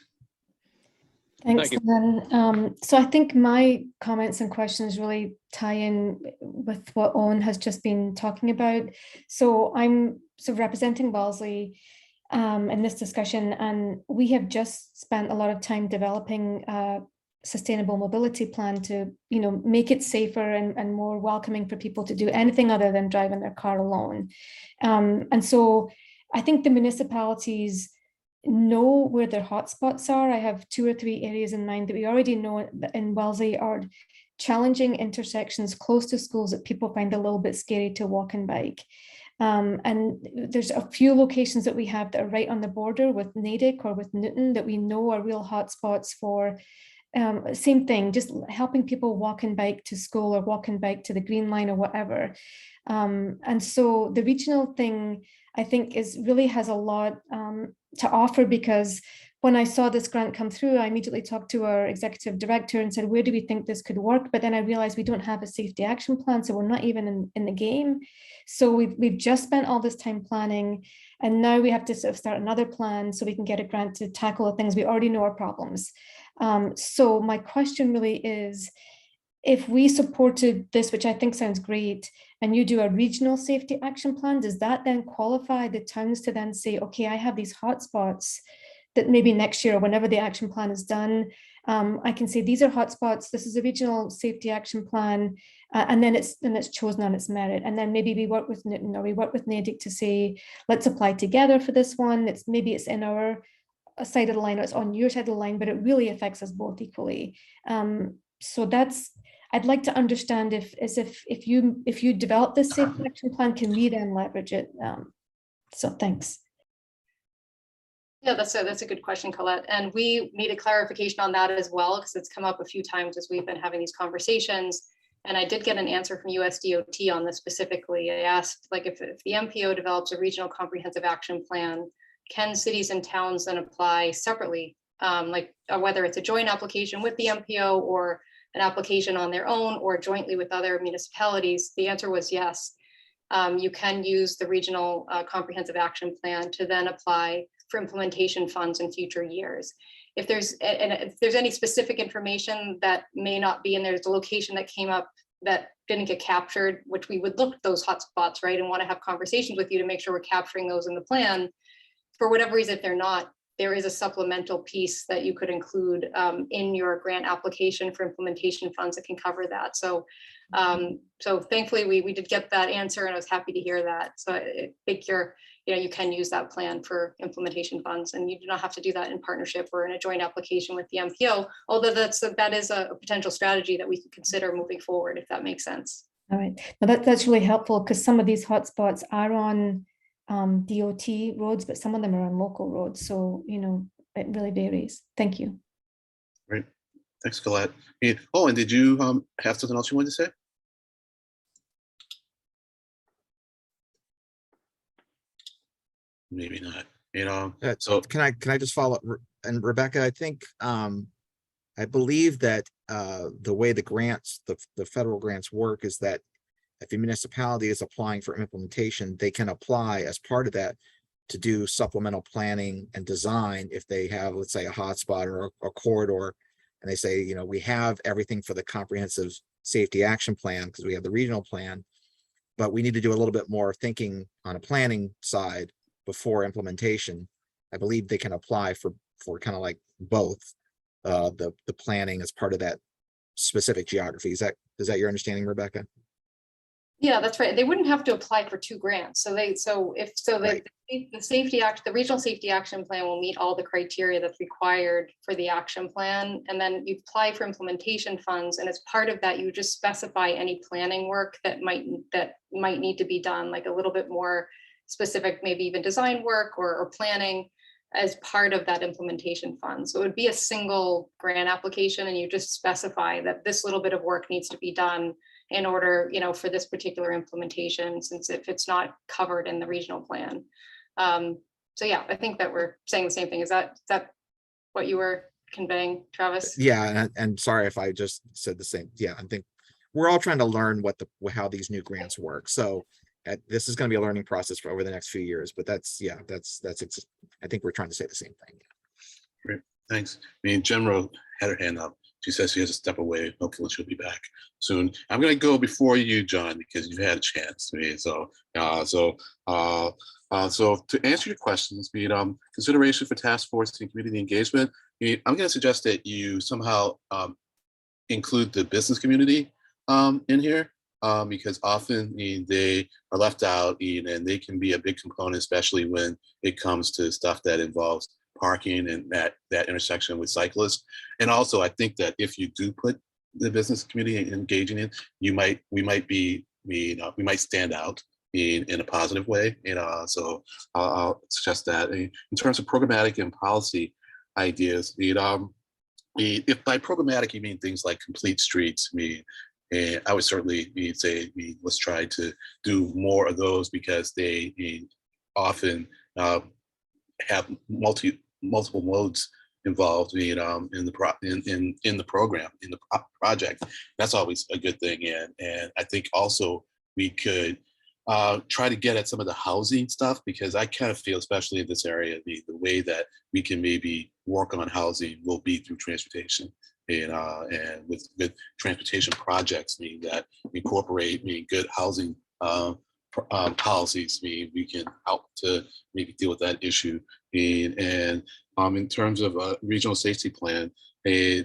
Thanks, Thank you. Lynn. So I think my comments and questions really tie in with what Owen has just been talking about. So I'm representing Wellesley in this discussion, and we have just spent a lot of time developing a sustainable mobility plan to, make it safer and more welcoming for people to do anything other than driving their car alone. And so I think the municipalities know where their hotspots are. I have 2 or 3 areas in mind that we already know in Wellesley are challenging intersections close to schools that people find a little bit scary to walk and bike. And there's a few locations that we have that are right on the border with Natick or with Newton that we know are real hotspots for same thing, just helping people walk and bike to school or walk and bike to the Green Line or whatever. And so the regional thing, I think, really has a lot to offer, because when I saw this grant come through, I immediately talked to our executive director and said, where do we think this could work? But then I realized we don't have a safety action plan, so we're not even in the game. So we've just spent all this time planning, and now we have to sort of start another plan so we can get a grant to tackle the things we already know are problems. So my question really is, if we supported this, which I think sounds great, and you do a regional safety action plan, does that then qualify the towns to then say, okay, I have these hotspots that maybe next year or whenever the action plan is done, I can say these are hotspots, this is a regional safety action plan, and then it's chosen on its merit. And then maybe we work with Newton or we work with Natick to say, let's apply together for this one. Maybe it's in our side of the line or it's on your side of the line, but it really affects us both equally. So I'd like to understand if you develop this safety action plan, can we then leverage it? So thanks. Yeah, that's a good question, Colette. And we need a clarification on that as well, because it's come up a few times as we've been having these conversations. And I did get an answer from USDOT on this specifically. I asked, like, if the MPO develops a regional comprehensive action plan, can cities and towns then apply separately, whether it's a joint application with the MPO or an application on their own or jointly with other municipalities? The answer was yes. You can use the regional comprehensive action plan to then apply for implementation funds in future years. If there's any specific information that may not be in there, there's a location that came up that didn't get captured, which we would look at those hotspots, right, and want to have conversations with you to make sure we're capturing those in the plan. For whatever reason, if they're not, there is a supplemental piece that you could include in your grant application for implementation funds that can cover that. So, so thankfully we did get that answer, and I was happy to hear that. So I think you can use that plan for implementation funds, and you do not have to do that in partnership or in a joint application with the MPO. Although that is a potential strategy that we could consider moving forward, if that makes sense. All right, now that's really helpful, because some of these hotspots are on DOT roads, but some of them are on local roads. So, it really varies. Thank you. Great. Thanks, Colette. And did you have something else you wanted to say? Maybe not. So can I just follow up? And Rebecca, I think I believe that the way the grants, the federal grants work is that if a municipality is applying for implementation, they can apply as part of that to do supplemental planning and design if they have, let's say, a hotspot or a corridor, and they say, we have everything for the comprehensive safety action plan because we have the regional plan, but we need to do a little bit more thinking on a planning side before implementation. I believe they can apply for kind of like both the planning as part of that specific geography. Is that your understanding, Rebecca? Yeah, that's right. They wouldn't have to apply for 2 grants. The regional safety action plan will meet all the criteria that's required for the action plan. And then you apply for implementation funds. And as part of that, you just specify any planning work that might need to be done, like a little bit more specific, maybe even design work or planning as part of that implementation fund. So it would be a single grant application, and you just specify that this little bit of work needs to be done in order, for this particular implementation, since if it's not covered in the regional plan. So yeah, I think that we're saying the same thing. Is that what you were conveying, Travis? Yeah, and sorry if I just said the same. Yeah, I think we're all trying to learn how these new grants work. So, this is going to be a learning process for over the next few years, but that's, yeah, I think we're trying to say the same thing. Great, thanks. I mean, General had her hand up. She says she has to step away. Hopefully she'll be back soon. I'm going to go before you, John, because you've had a chance. I mean, so to answer your questions, consideration for task force and community engagement, I'm going to suggest that you somehow include the business community in here, because often they are left out, and they can be a big component, especially when it comes to stuff that involves parking and that intersection with cyclists. And also, I think that if you do put the business community engaging in, we might stand out in a positive way. So I'll suggest that. In terms of programmatic and policy ideas, if by programmatic you mean things like complete streets, and I would certainly say let's try to do more of those, because they often have multiple modes involved in the program, in the project. That's always a good thing. And I think also we could try to get at some of the housing stuff, because I kind of feel, especially in this area, the way that we can maybe work on housing will be through transportation, and with good transportation projects that incorporate good housing policies. We can help to maybe deal with that issue. And in terms of a regional safety plan, I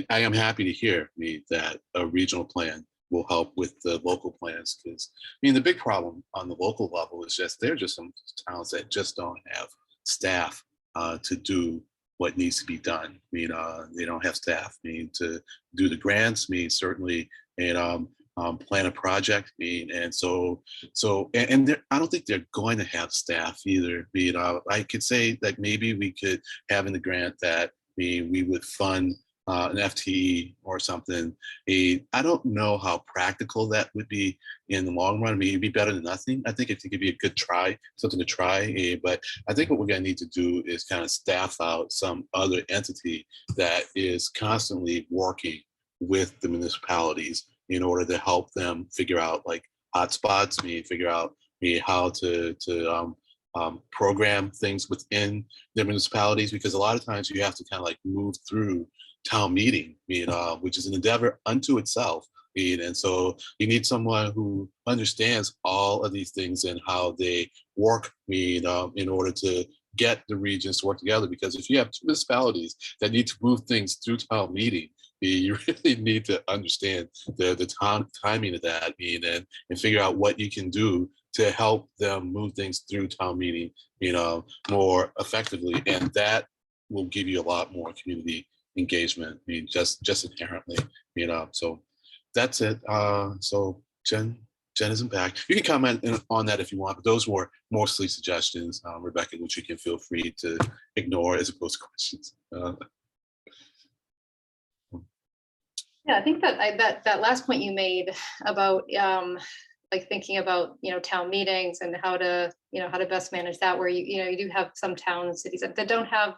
am happy to hear that a regional plan will help with the local plans, because the big problem on the local level is just there are just some towns that just don't have staff to do what needs to be done. They don't have staff to do the grants, certainly, and plan a project. And I don't think they're going to have staff either. I could say that maybe we could have in the grant that we would fund an FTE or something. I don't know how practical that would be in the long run. It'd be better than nothing. I think it could be a good try, something to try. But I think what we're going to need to do is kind of staff out some other entity that is constantly working with the municipalities in order to help them figure out like hotspots, figure out how to program things within their municipalities, because a lot of times you have to kind of like move through town meeting, which is an endeavor unto itself. And so you need someone who understands all of these things and how they work, in order to get the regions to work together. Because if you have two municipalities that need to move things through town meeting, you really need to understand the timing of that, and figure out what you can do to help them move things through town meeting, more effectively. And that will give you a lot more community engagement, just inherently, so that's it. So Jen isn't back. You can comment on that if you want, but those were mostly suggestions, Rebecca, which you can feel free to ignore as opposed to questions. Yeah, I think that last point you made about like thinking about town meetings and how to best manage that, where you do have some towns, cities that don't have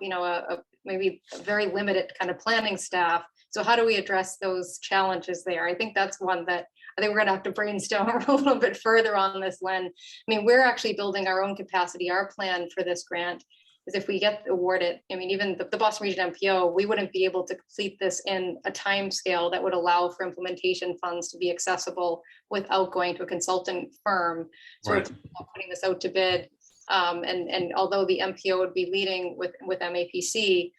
maybe a very limited kind of planning staff. So how do we address those challenges there? I think that's one that I think we're going to have to brainstorm a little bit further on this, Len. We're actually building our own capacity. Our plan for this grant is if we get awarded, even the Boston Region MPO, we wouldn't be able to complete this in a time scale that would allow for implementation funds to be accessible without going to a consulting firm. So right. We're putting this out to bid. And although the MPO would be leading with MAPC,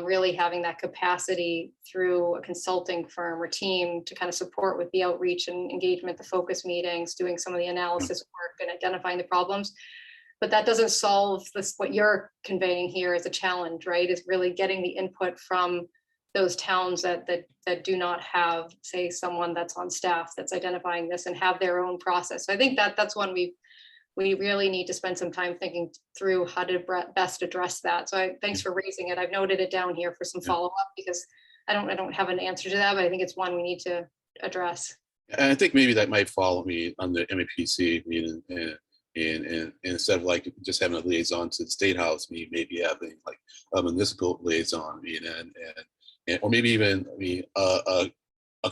really having that capacity through a consulting firm or team to kind of support with the outreach and engagement, the focus meetings, doing some of the analysis work and identifying the problems. But that doesn't solve this, what you're conveying here as a challenge, right? Is really getting the input from those towns that do not have, say, someone that's on staff that's identifying this and have their own process. So I think that's one we really need to spend some time thinking through how to best address that. So thanks for raising it. I've noted it down here for some follow-up, because I don't have an answer to that, but I think it's one we need to address. And I think maybe that might follow me on the MAPC, and instead of like just having a liaison to the State House, maybe having like a municipal liaison, and or maybe even a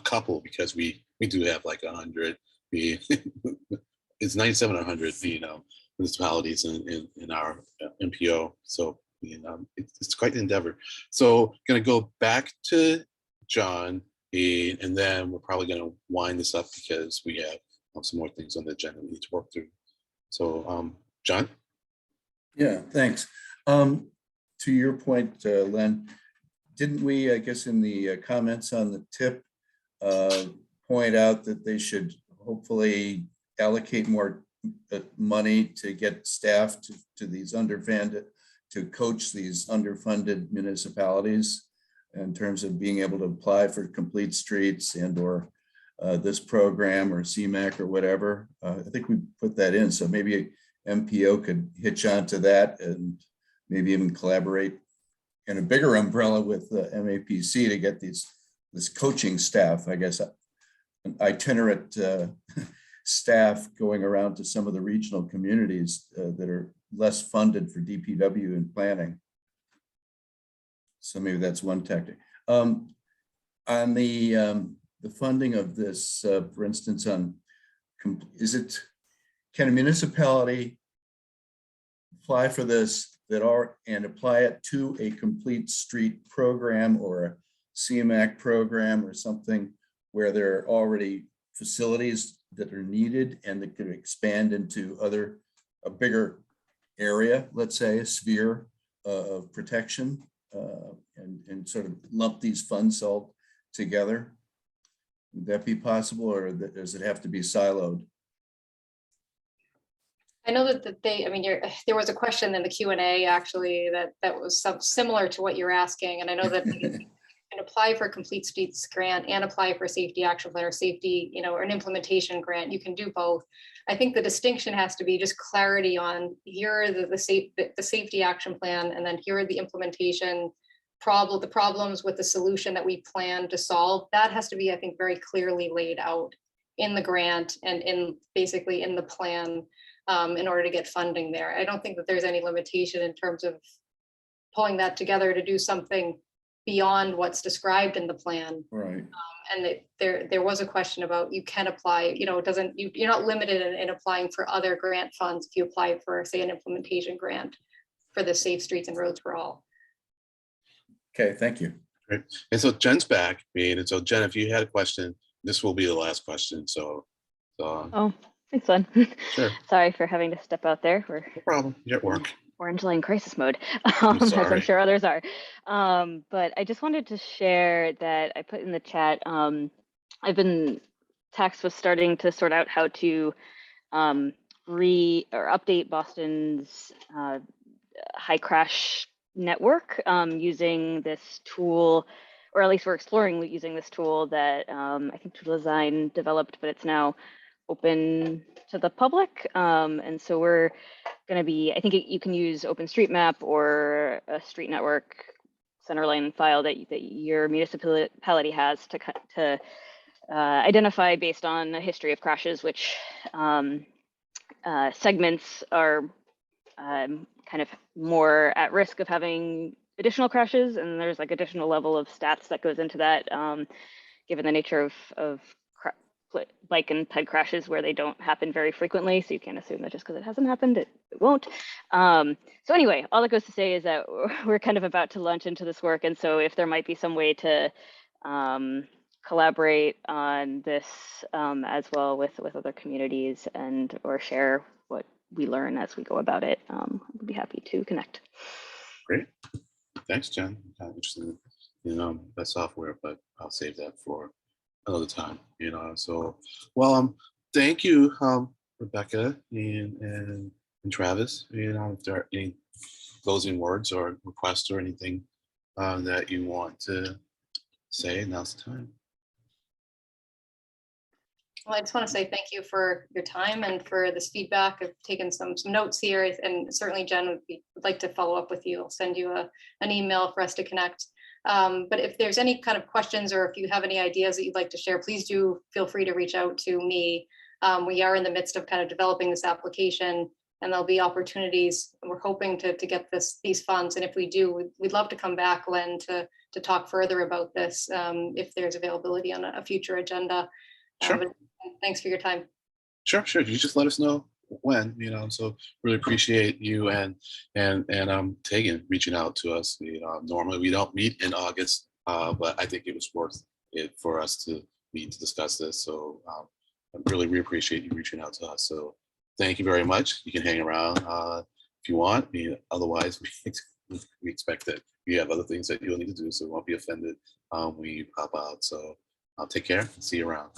couple, because we do have like 100. It's it's 9,700, municipalities in our MPO. So, it's quite an endeavor. So going to go back to John, and then we're probably going to wind this up because we have some more things on the agenda we need to work through. So, John? Yeah, thanks. To your point, Len, didn't we, I guess, in the comments on the tip, point out that they should hopefully allocate more money to get staff to these underfunded, to coach these underfunded municipalities in terms of being able to apply for complete streets and or this program or CMAC or whatever. I think we put that in, so maybe MPO could hitch onto that and maybe even collaborate in a bigger umbrella with the MAPC to get this coaching staff, I guess, an itinerant staff going around to some of the regional communities that are less funded for DPW and planning. So maybe that's one tactic. On the funding of this, for instance, can a municipality apply for this and apply it to a complete street program or a CMAC program or something where there are already facilities that are needed and that could expand into a bigger area, let's say a sphere of protection, and sort of lump these funds all together? Would that be possible, or does it have to be siloed? I know that there was a question in the Q&A actually that was similar to what you're asking, and I know that you can apply for a complete streets grant and apply for a safety action plan or safety, or an implementation grant. You can do both. I think the distinction has to be just clarity on here are the safety action plan, and then here are the implementation the problems with the solution that we plan to solve. That has to be, I think, very clearly laid out in the grant and basically in the plan. In order to get funding there. I don't think that there's any limitation in terms of pulling that together to do something beyond what's described in the plan. Right. And there was a question about you can apply, you're not limited in applying for other grant funds if you apply for, say, an implementation grant for the Safe Streets and Roads for All. Okay, thank you. Great. And so Jen's back, and so Jen, if you had a question, this will be the last question. Oh, thanks, Len. Sure. Sorry for having to step out there. No problem. You're at work. Orange Line crisis mode, as I'm sure others are. But I just wanted to share that I put in the chat. Tax was starting to sort out how to update Boston's high crash network using this tool, or at least we're exploring using this tool that I think Tool Design developed, but it's now open to the public. And so we're going to be, I think you can use OpenStreetMap or a street network centerline file that your municipality has to identify based on a history of crashes, which segments are kind of more at risk of having additional crashes. And there's like additional level of stats that goes into that, given the nature of bike and ped crashes where they don't happen very frequently. So you can't assume that just because it hasn't happened, it won't. So anyway, all that goes to say is that we're kind of about to launch into this work. And so if there might be some way to collaborate on this as well with other communities and or share what we learn as we go about it, we'd be happy to connect. Great. Thanks, Jen. I'm interested in that software, but I'll save that for another time, So, well, thank you, Rebecca and Travis. If there are any closing words or requests or anything that you want to say, now's the time. Well, I just want to say thank you for your time and for this feedback. I've taken some notes here, and certainly Jen would like to follow up with you. I'll send you an email for us to connect. But if there's any kind of questions or if you have any ideas that you'd like to share, please do feel free to reach out to me. We are in the midst of kind of developing this application, and there'll be opportunities. We're hoping to get these funds, and if we do, we'd love to come back, Len, to talk further about this if there's availability on a future agenda. Sure. Thanks for your time. Sure, sure. You just let us know when, so really appreciate you and Tegan reaching out to us. Normally we don't meet in August, but I think it was worth it for us to meet to discuss this. So we appreciate you reaching out to us. So thank you very much. You can hang around if you want. Otherwise, we expect that you have other things that you'll need to do, so won't be offended when you pop out. So take care and see you around.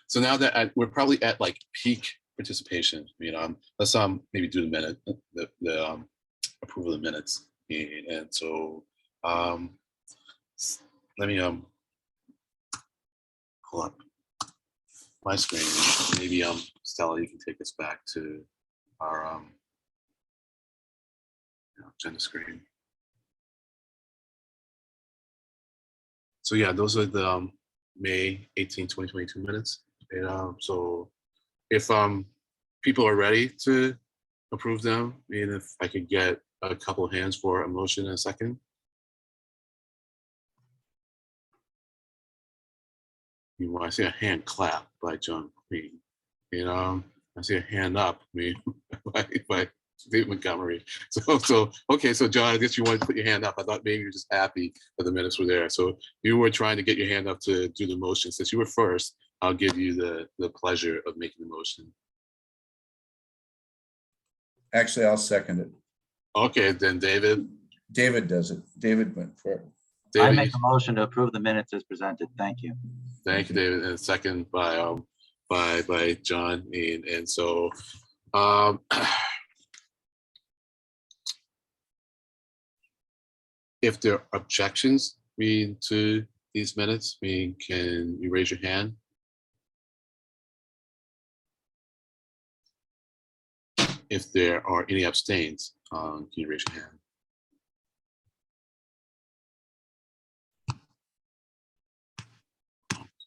So now that we're probably at like peak participation, let's maybe do the approval of the minutes. And so let me pull up my screen. Maybe Stella, you can take us back to our agenda screen. So yeah, those are the May 18, 2022 minutes. And so if people are ready to approve them, and if I could get a couple of hands for a motion in a second. I see a hand clap by John Queen. I see a hand up by David Montgomery. So okay, so John, I guess you wanted to put your hand up. I thought maybe you're just happy that the minutes were there. So you were trying to get your hand up to do the motion. Since you were first, I'll give you the pleasure of making the motion. Actually, I'll second it. Okay, then David. David does it. David went for it. I make a motion to approve the minutes as presented. Thank you. Thank you, David. And second by John. And so if there are objections to these minutes, can you raise your hand? If there are any abstains, can you raise your hand?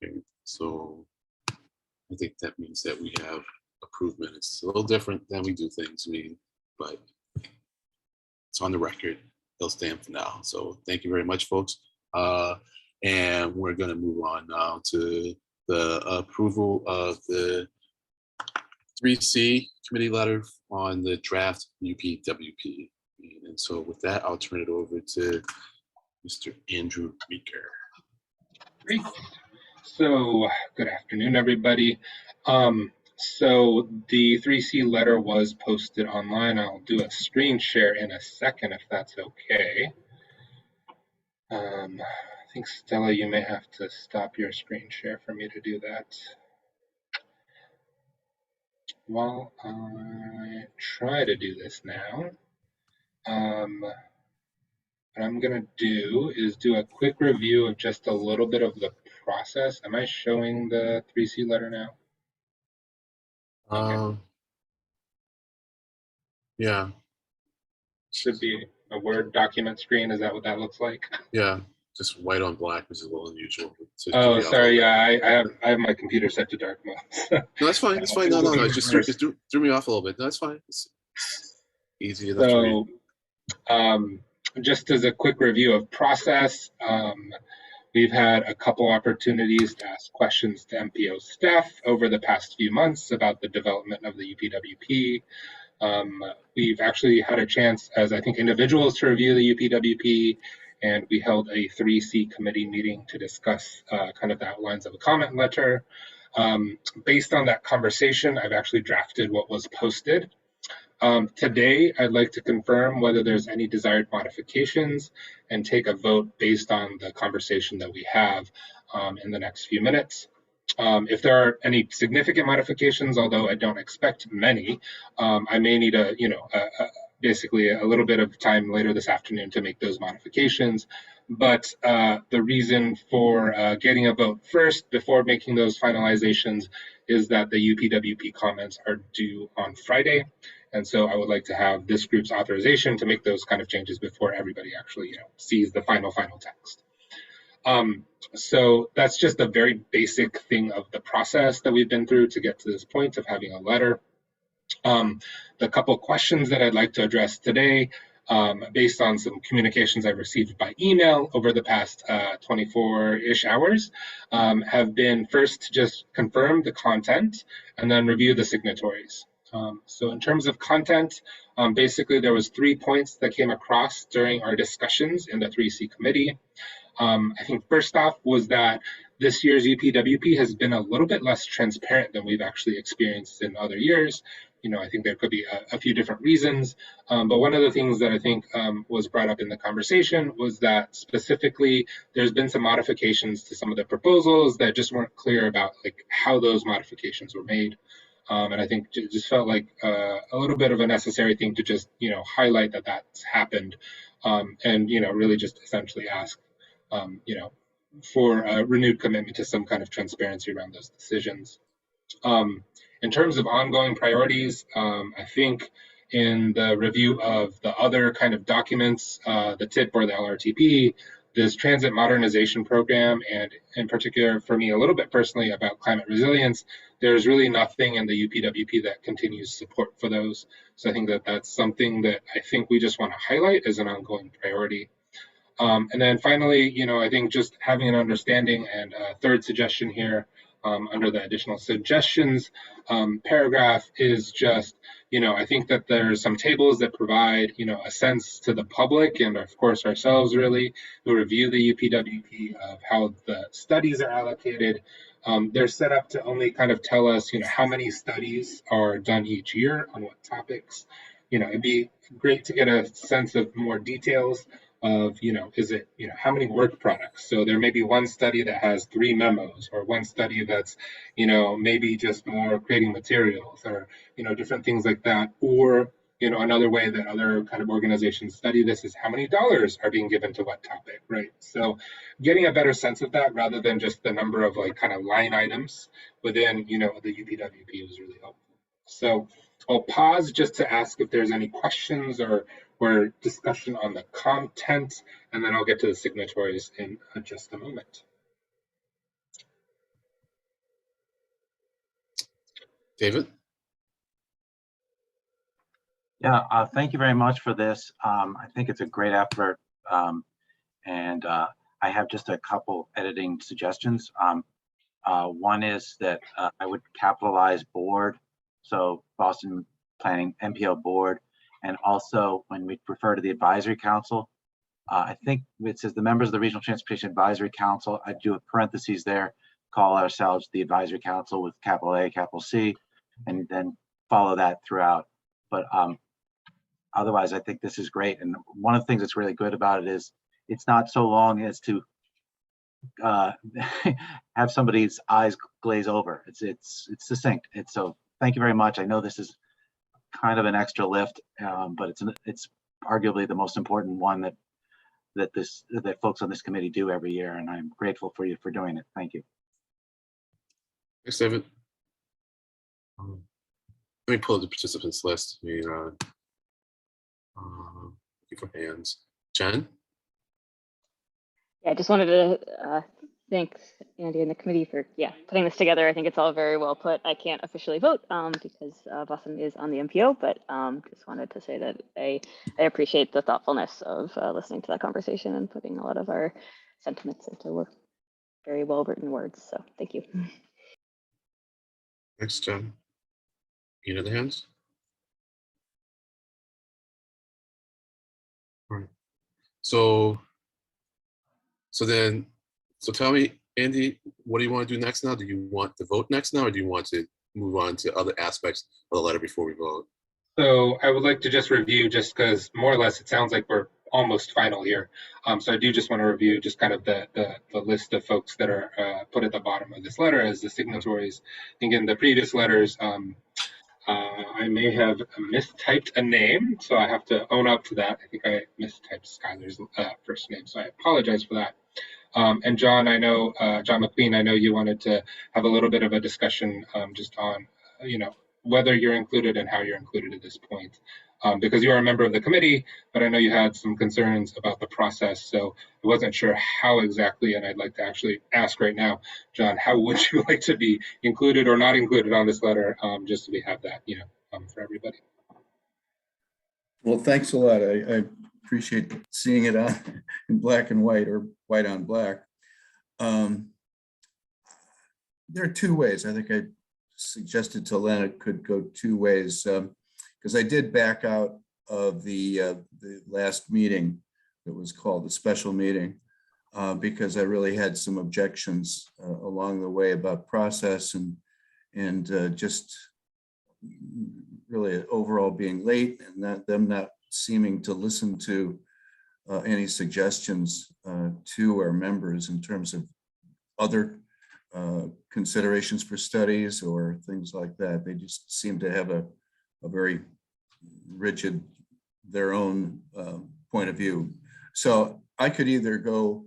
Okay, so I think that means that we have approved minutes. It's a little different than we do things, but it's on the record. They'll stand for now. So thank you very much, folks. And we're going to move on now to the approval of the 3C committee letter on the draft UPWP. And so with that, I'll turn it over to Mr. Andrew Meeker. Great. So good afternoon, everybody. So the 3C letter was posted online. I'll do a screen share in a second, if that's okay. I think Stella, you may have to stop your screen share for me to do that. While I try to do this now, what I'm going to do is do a quick review of just a little bit of the process. Am I showing the 3C letter now? Yeah. Should be a Word document screen. Is that what that looks like? Yeah, just white on black, which is a little unusual. Oh, sorry. Yeah, I have my computer set to dark mode. No, that's fine. That's fine. No, it just threw me off a little bit. No, that's fine. It's easy enough to read. Just as a quick review of process, we've had a couple opportunities to ask questions to MPO staff over the past few months about the development of the UPWP. We've actually had a chance as I think individuals to review the UPWP, and we held a 3C committee meeting to discuss kind of the outlines of a comment letter. Based on that conversation, I've actually drafted what was posted. Today, I'd like to confirm whether there's any desired modifications and take a vote based on the conversation that we have in the next few minutes. If there are any significant modifications, although I don't expect many, I may need basically a little bit of time later this afternoon to make those modifications. But the reason for getting a vote first before making those finalizations is that the UPWP comments are due on Friday. And so I would like to have this group's authorization to make those kind of changes before everybody actually sees the final text. So that's just a very basic thing of the process that we've been through to get to this point of having a letter. The couple questions that I'd like to address today based on some communications I've received by email over the past 24-ish hours, have been first to just confirm the content and then review the signatories. So in terms of content, basically there was 3 points that came across during our discussions in the 3C committee. I think first off was that this year's UPWP has been a little bit less transparent than we've actually experienced in other years. I think there could be a few different reasons, but one of the things that I think was brought up in the conversation was that specifically there's been some modifications to some of the proposals that just weren't clear about like how those modifications were made. And I think it just felt like a little bit of a necessary thing to just, highlight that that's happened, and, really just essentially ask, for a renewed commitment to some kind of transparency around those decisions. In terms of ongoing priorities, I think in the review of the other kind of documents, the TIP or the LRTP, this transit modernization program, and in particular for me a little bit personally about climate resilience, there's really nothing in the UPWP that continues support for those. So I think that that's something that I think we just want to highlight as an ongoing priority. And then finally, I think just having an understanding, and a third suggestion here under the additional suggestions paragraph is just, I think that there's some tables that provide, a sense to the public and of course ourselves really who review the UPWP of how the studies are allocated. They're set up to only kind of tell us, how many studies are done each year on what topics. It'd be great to get a sense of more details of, is it, how many work products? So there may be one study that has 3 memos, or one study that's, maybe just more creating materials, or, different things like that. Or, another way that other kind of organizations study this is how many dollars are being given to what topic, right? So getting a better sense of that rather than just the number of like kind of line items within, the UPWP was really helpful. So I'll pause just to ask if there's any questions or discussion on the content, and then I'll get to the signatories in just a moment. David? Yeah, thank you very much for this. I think it's a great effort, and I have just a couple editing suggestions. One is that I would capitalize board, so Boston Planning MPO board, and also when we refer to the advisory council, I think it says the members of the Regional Transportation Advisory Council. I do a parentheses there, call ourselves the advisory council with capital A, capital C, and then follow that throughout. But otherwise, I think this is great. And one of the things that's really good about it is it's not so long as to have somebody's eyes glaze over. It's succinct. So thank you very much. I know this is kind of an extra lift, but it's arguably the most important one that folks on this committee do every year, and I'm grateful for you for doing it. Thank you. Thanks, David. Let me pull up the participants list. Looking for hands. Jen? Yeah, I just wanted to thank Andy and the committee for putting this together. I think it's all very well put. I can't officially vote because Boston is on the MPO, but just wanted to say that I appreciate the thoughtfulness of listening to that conversation and putting a lot of our sentiments into very well written words. So thank you. Thanks, Jen. Any other hands? All right. So tell me, Andy, what do you want to do next now? Do you want to vote next now, or do you want to move on to other aspects of the letter before we vote? So I would like to just review, just because more or less it sounds like we're almost final here. So I do just want to review just kind of the list of folks that are put at the bottom of this letter as the signatories. I think in the previous letters, I may have mistyped a name, so I have to own up to that. I think I mistyped Skylar's first name, so I apologize for that. And John, I know, John McQueen, I know you wanted to have a little bit of a discussion just on, whether you're included and how you're included at this point. Because you are a member of the committee, but I know you had some concerns about the process, so I wasn't sure how exactly, and I'd like to actually ask right now, John, how would you like to be included or not included on this letter, just so we have that, for everybody. Well, thanks a lot. I appreciate seeing it on in black and white or white on black. There are two ways. I think I suggested to Len it could go two ways, because I did back out of the last meeting that was called the special meeting, because I really had some objections along the way about process and just really overall being late and them not seeming to listen to any suggestions to our members in terms of other considerations for studies or things like that. They just seem to have a very rigid, their own point of view. So I could either go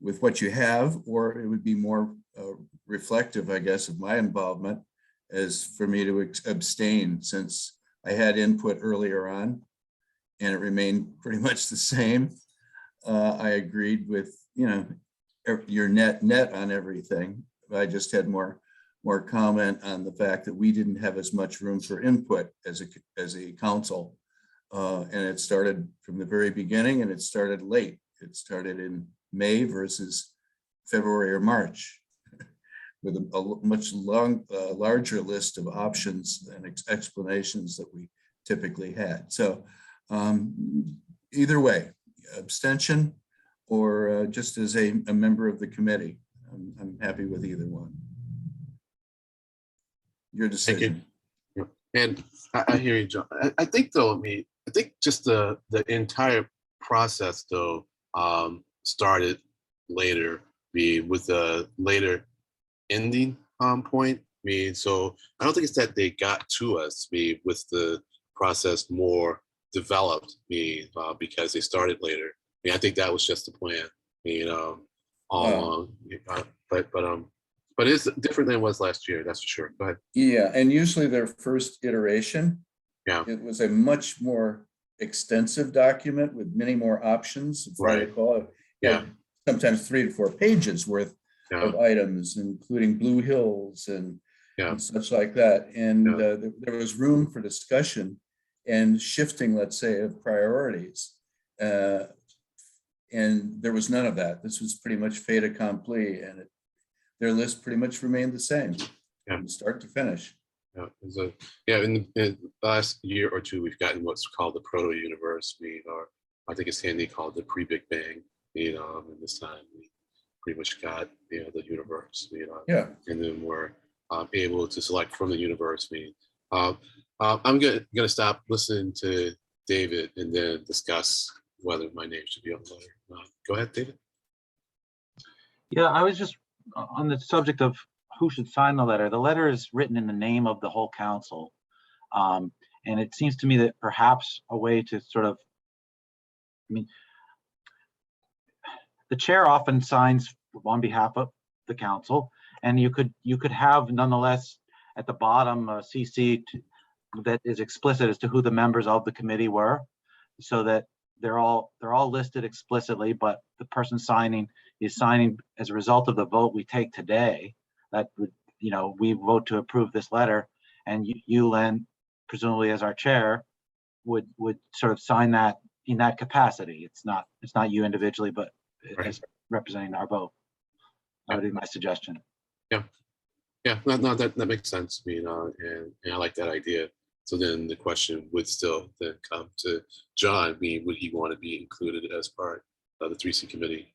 with what you have, or it would be more reflective, I guess, of my involvement as for me to abstain, since I had input earlier on and it remained pretty much the same. I agreed with, your net on everything. I just had more comment on the fact that we didn't have as much room for input as a council. And it started from the very beginning, and it started late. It started in May versus February or March, with a much larger list of options and explanations that we typically had. So either way, abstention or just as a member of the committee, I'm happy with either one. Your decision. Thank you. And I hear you, John. I think though, I think just the entire process though started later, with a later ending point. So I don't think it's that they got to us, with the process more developed, because they started later. I think that was just the plan, all along. But it's different than it was last year, that's for sure. Go ahead. Yeah, and usually their first iteration, yeah, it was a much more extensive document with many more options, if I recall. Yeah, sometimes 3 to 4 pages worth of items, including Blue Hills and such like that. And there was room for discussion and shifting, let's say, of priorities. And there was none of that. This was pretty much fait accompli, and their list pretty much remained the same from start to finish. In the last year or two, we've gotten what's called the proto-universe, or I think it's handy called the pre-Big Bang. And this time we pretty much got the universe. And then we're able to select from the universe. I'm gonna stop listening to David and then discuss whether my name should be on the letter. Go ahead, David. Yeah, I was just on the subject of who should sign the letter. The letter is written in the name of the whole council. And it seems to me that perhaps a way to sort of, the chair often signs on behalf of the council, and you could have nonetheless at the bottom a CC that is explicit as to who the members of the committee were, so that they're all listed explicitly, but the person signing is signing as a result of the vote we take today. That would, we vote to approve this letter, and you, Len, presumably as our chair, would sort of sign that in that capacity. It's not you individually, but as representing our vote. That would be my suggestion. Yeah, no, that makes sense. And I like that idea. So then the question would still then come to John, would he want to be included as part of the 3C committee?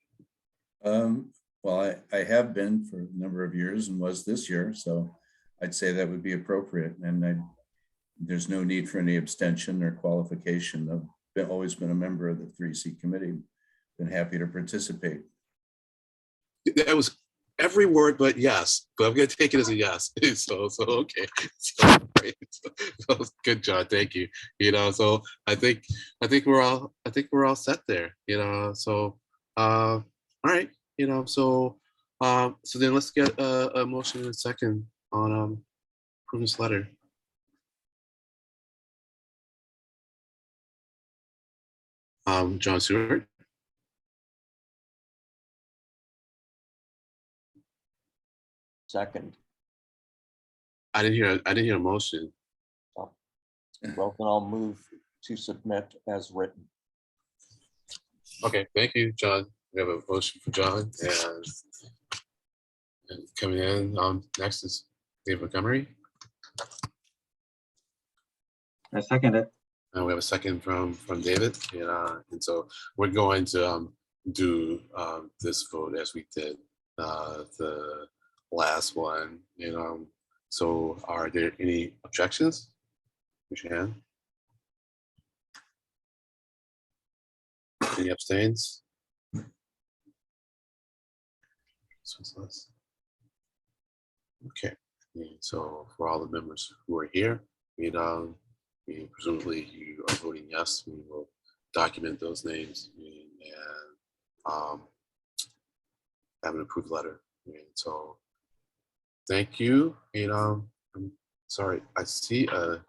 Well, I have been for a number of years and was this year, so I'd say that would be appropriate. And there's no need for any abstention or qualification. I've always been a member of the 3C committee, been happy to participate. That was every word but yes, but I'm going to take it as a yes. So okay. So good, John. Thank you. So I think we're all set there. So all right. So then let's get a motion in a second on approving this letter. John Seward. Second. I didn't hear a motion. Well, then I'll move to submit as written. Okay, thank you, John. We have a motion for John and coming in, next is Dave Montgomery. I second it. And we have a second from David, and so we're going to do this vote as we did the last one. So are there any objections? Raise your hand. Any abstains? Okay, and so for all the members who are here, presumably you are voting yes. We will document those names and have an approved letter. So thank you. I'm sorry, I see a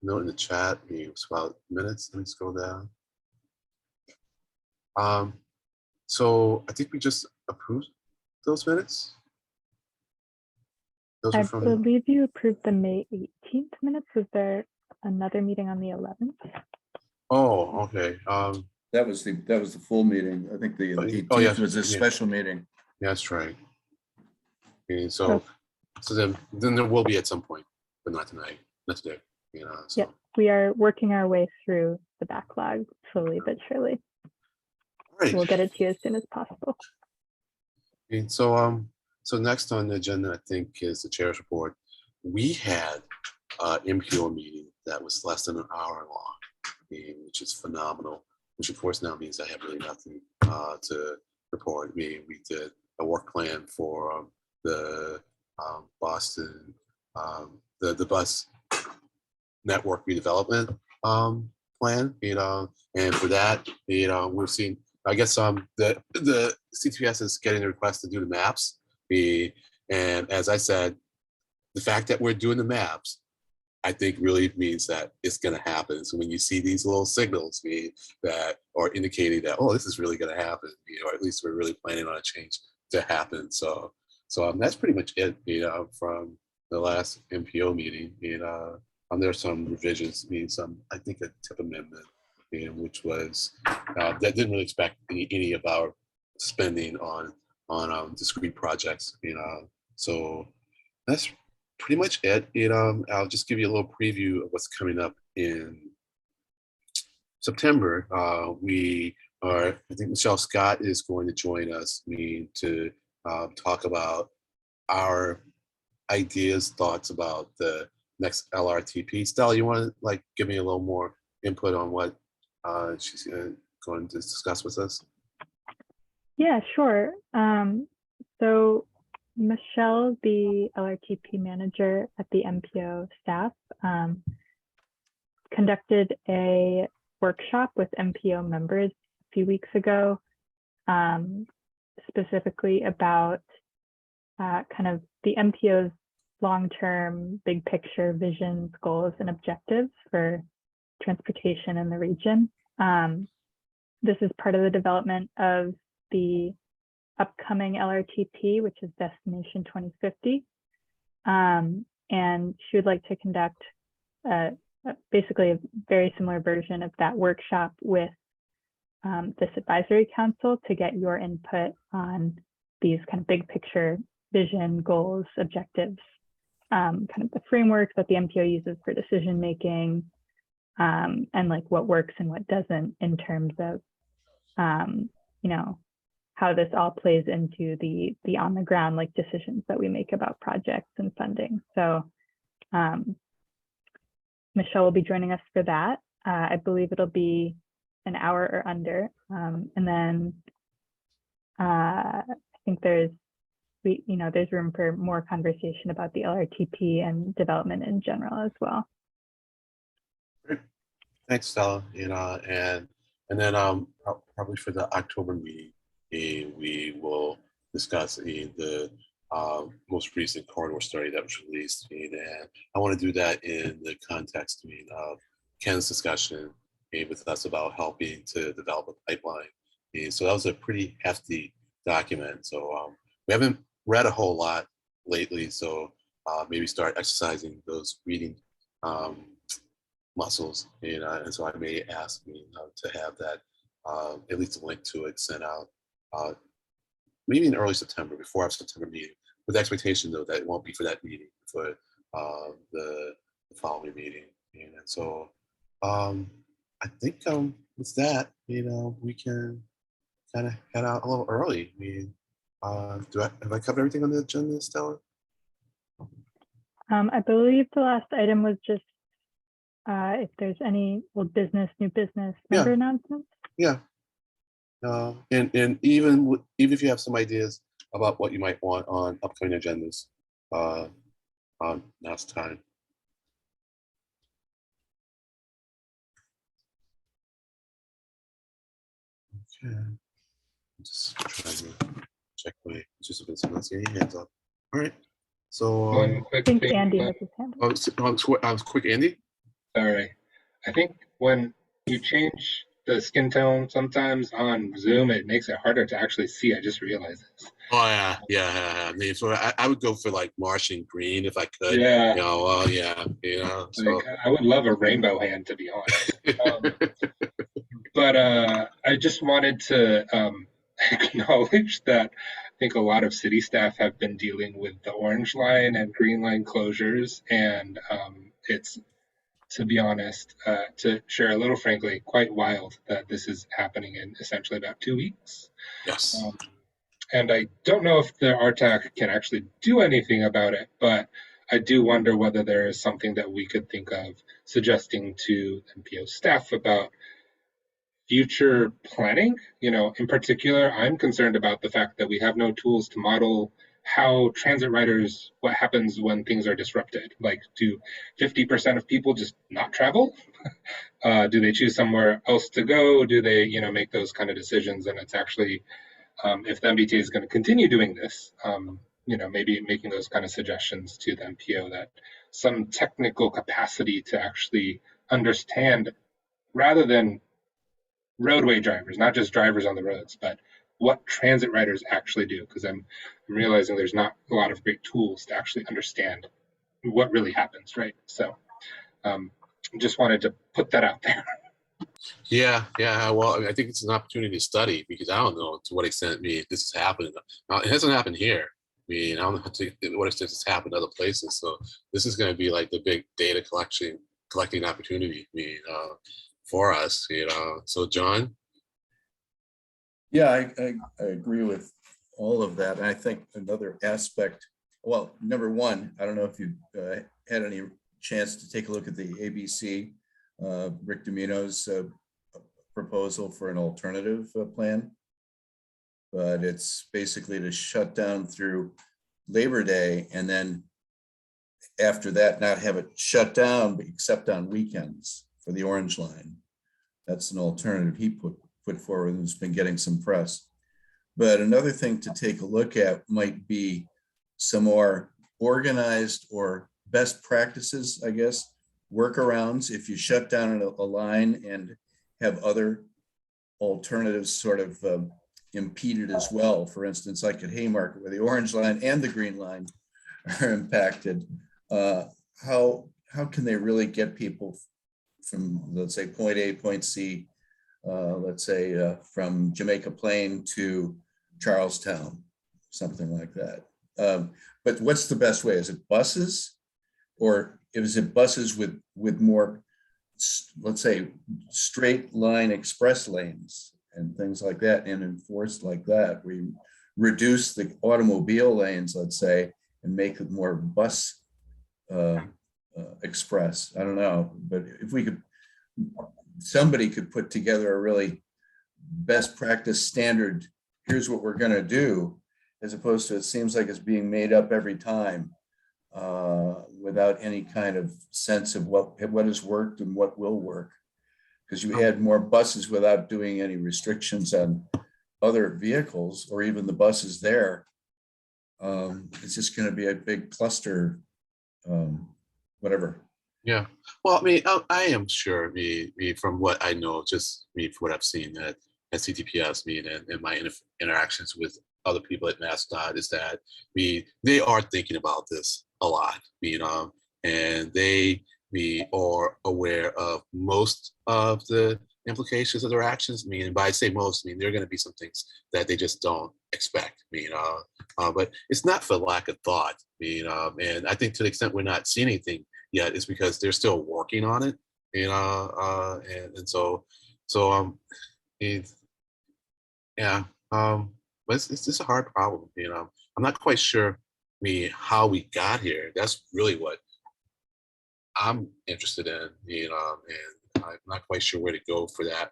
note in the chat. It's about minutes. Let me scroll down. So I think we just approved those minutes. Those I are from. believe you approved the May 18th minutes. Was there another meeting on the 11th? Oh, okay. That was the full meeting. I think the 18th was a special meeting. Yeah, that's right. And so then there will be at some point, but not tonight, not today. So. Yeah, we are working our way through the backlog slowly but surely. Right. We'll get it to you as soon as possible. And so so next on the agenda, I think, is the chair's report. We had an MPO meeting that was less than an hour long, which is phenomenal, which of course now means I have really nothing to report. We did a work plan for the Boston, the bus network redevelopment plan, and for that, we're seeing, I guess the CTPS is getting the request to do the maps. And as I said, the fact that we're doing the maps, I think really means that it's going to happen. So when you see these little signals that are indicating that, oh, this is really going to happen, or at least we're really planning on a change to happen. So that's pretty much it, from the last MPO meeting. There are some revisions, I think a tip amendment, which was that didn't really expect any of our spending on discrete projects. So that's pretty much it. I'll just give you a little preview of what's coming up in September. I think Michelle Scott is going to join us to talk about our ideas, thoughts about the next LRTP. Stella, you want to give me a little more input on what she's going to discuss with us? Yeah, sure. So Michelle, the LRTP manager at the MPO staff, conducted a workshop with MPO members a few weeks ago, specifically about kind of the MPO's long-term big picture visions, goals, and objectives for transportation in the region. This is part of the development of the upcoming LRTP, which is Destination 2050. And she would like to conduct basically a very similar version of that workshop with this advisory council to get your input on these kind of big picture vision, goals, objectives, kind of the framework that the MPO uses for decision making, and what works and what doesn't in terms of how this all plays into the on the ground decisions that we make about projects and funding. So Michelle will be joining us for that. I believe it'll be an hour or under, and then I think there's room for more conversation about the LRTP and development in general as well. Great. Thanks, Stella. And then probably for the October meeting, we will discuss the most recent corridor study that was released. And I want to do that in the context of Ken's discussion with us about helping to develop a pipeline. And so that was a pretty hefty document. So we haven't read a whole lot lately. So maybe start exercising those reading muscles, and so I may ask to have that at least a link to it sent out maybe in early September, before our September meeting, with the expectation though that it won't be for that meeting, for the following meeting. And so I think with that, we can kind of head out a little early. I mean, have I covered everything on the agenda, Stella? I believe the last item was just if there's any old business, new business, member announcements. Yeah. And even if you have some ideas about what you might want on upcoming agendas, now's the time. Okay. Just trying to check my participants. I'm not seeing any hands up. All right. So One quick I think thing, Andy has his hand up. I was quick, Andy. Sorry. I think when you change the skin tone sometimes on Zoom, it makes it harder to actually see. I just realized this. Oh yeah. I mean, so I would go for like Martian green if I could. Yeah. So. Like, I would love a rainbow hand, to be honest. But I just wanted to acknowledge that I think a lot of city staff have been dealing with the orange line and green line closures, and it's, to be honest, to share a little frankly, quite wild that this is happening in essentially about 2 weeks. Yes. And I don't know if the RTAC can actually do anything about it, but I do wonder whether there is something that we could think of suggesting to MPO staff about future planning. In particular, I'm concerned about the fact that we have no tools to model how transit riders, what happens when things are disrupted. Like, do 50% of people just not travel? Do they choose somewhere else to go? Do they, make those kind of decisions? And it's actually, if the MBTA is going to continue doing this, maybe making those kind of suggestions to the MPO, that some technical capacity to actually understand, rather than roadway drivers, not just drivers on the roads, but what transit riders actually do, because I'm realizing there's not a lot of great tools to actually understand what really happens, right? So just wanted to put that out there. Yeah. Well, I think it's an opportunity to study, because I don't know to what extent this is happening. Now, it hasn't happened here. I don't know to what extent it's happened other places. So this is going to be like the big data collecting opportunity for us. So John. Yeah, I agree with all of that. And I think another aspect, well, number one, I don't know if you had any chance to take a look at the ABC, Rick Domino's proposal for an alternative plan, but it's basically to shut down through Labor Day, and then after that, not have it shut down, but except on weekends for the Orange Line. That's an alternative he put forward, and has been getting some press. But another thing to take a look at might be some more organized or best practices, I guess, workarounds. If you shut down a line and have other alternatives sort of impeded as well, for instance, like at Haymarket, where the Orange Line and the Green Line are impacted, how can they really get people from, let's say, point A, point C, let's say from Jamaica Plain to Charlestown, something like that. But what's the best way? Is it buses, or is it buses with more, let's say, straight line express lanes and things like that, and enforced like that? We reduce the automobile lanes, let's say, and make it more bus express. I don't know, but if we could, somebody could put together a really best practice standard, here's what we're going to do, as opposed to it seems like it's being made up every time without any kind of sense of what has worked and what will work. Because you had more buses without doing any restrictions on other vehicles or even the buses there. It's just going to be a big cluster, whatever. Yeah. Well, I am sure, from what I know, just from what I've seen at CTPS, and my interactions with other people at MassDOT, is that they are thinking about this a lot, and they we are aware of most of the implications of their actions. I mean, and by I say most, I mean, there are going to be some things that they just don't expect. I mean, but it's not for lack of thought. I mean, and I think to the extent we're not seeing anything yet, is because they're still working on it. You know, and so it's, yeah, but it's just a hard problem. You know, I'm not quite sure. I mean, how we got here. That's really what I'm interested in. You know, and I'm not quite sure where to go for that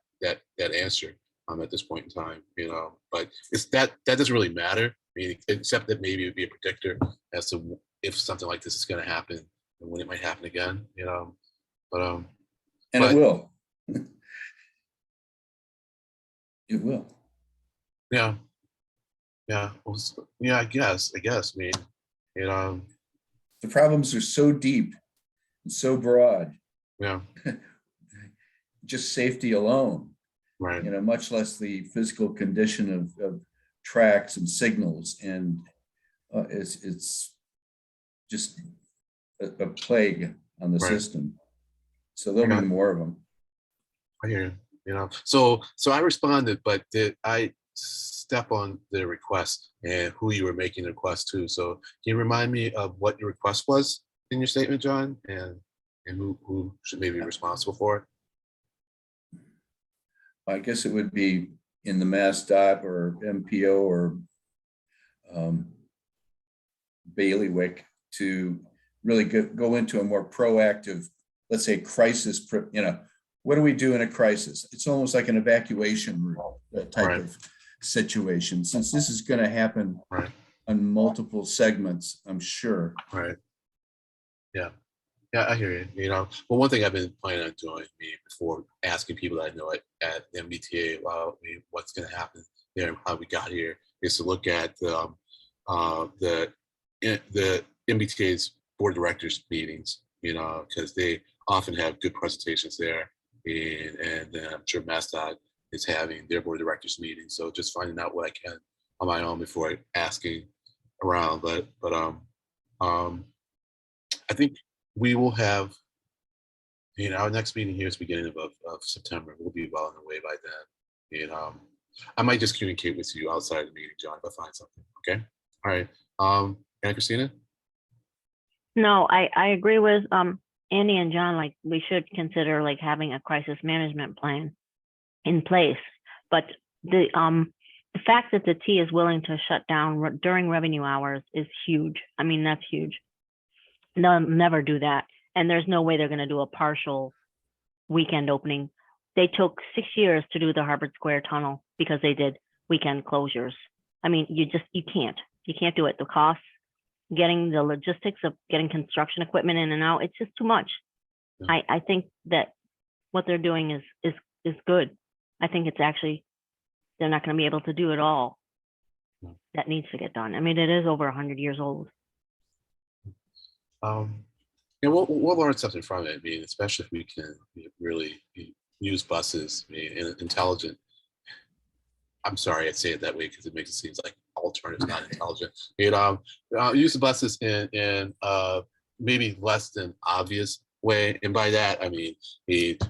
answer at this point in time. You know, but it's that doesn't really matter. I mean, except that maybe it would be a predictor as to if something like this is going to happen and when it might happen again. You know, but and it will. It will. Yeah. Yeah. Well, yeah. I guess. I mean, you know, the problems are so deep and so broad. Yeah. Just safety alone. Right. You know, much less the physical condition of tracks and signals, and it's just a plague on the system. So there'll be more of them. I hear you. You know, so I responded, but did I step on the request and who you were making the request to? So can you remind me of what your request was in your statement, John, and who should maybe be responsible for it? I guess it would be in the MassDOT or MPO or bailiwick to really go into a more proactive, let's say, crisis. You know, what do we do in a crisis? It's almost like an evacuation route type of situation. Since this is going to happen on multiple segments, I'm sure. Right. Yeah. Yeah, I hear you. You know, well, one thing I've been planning on doing before asking people that I know at the MBTA about what's going to happen there and how we got here is to look at the MBTA's board of directors meetings. You know, because they often have good presentations there, and I'm sure MassDOT is having their board of directors meeting. So just finding out what I can on my own before asking around. But I think we will have, you know, our next meeting here is beginning of September. We'll be well on the way by then. And I might just communicate with you outside of the meeting, John, if I find something. Okay. All right. Anna Christina? No, I agree with Andy and John. Like, we should consider like having a crisis management plan in place. But the fact that the T is willing to shut down during revenue hours is huge. I mean, that's huge. They'll never do that. And there's no way they're going to do a partial weekend opening. They took 6 years to do the Harvard Square tunnel because they did weekend closures. I mean, you can't do it. The costs, getting the logistics of getting construction equipment in and out, it's just too much. Yeah. I think that what they're doing is good. I think it's actually, they're not going to be able to do it all that needs to get done. I mean, it is over 100 years old. And we'll learn something from it. I mean, especially if we can really use buses. I mean, intelligent. I'm sorry I say it that way because it makes it seem like alternatives not intelligent. You know, use the buses in maybe less than obvious way. And by that, I mean,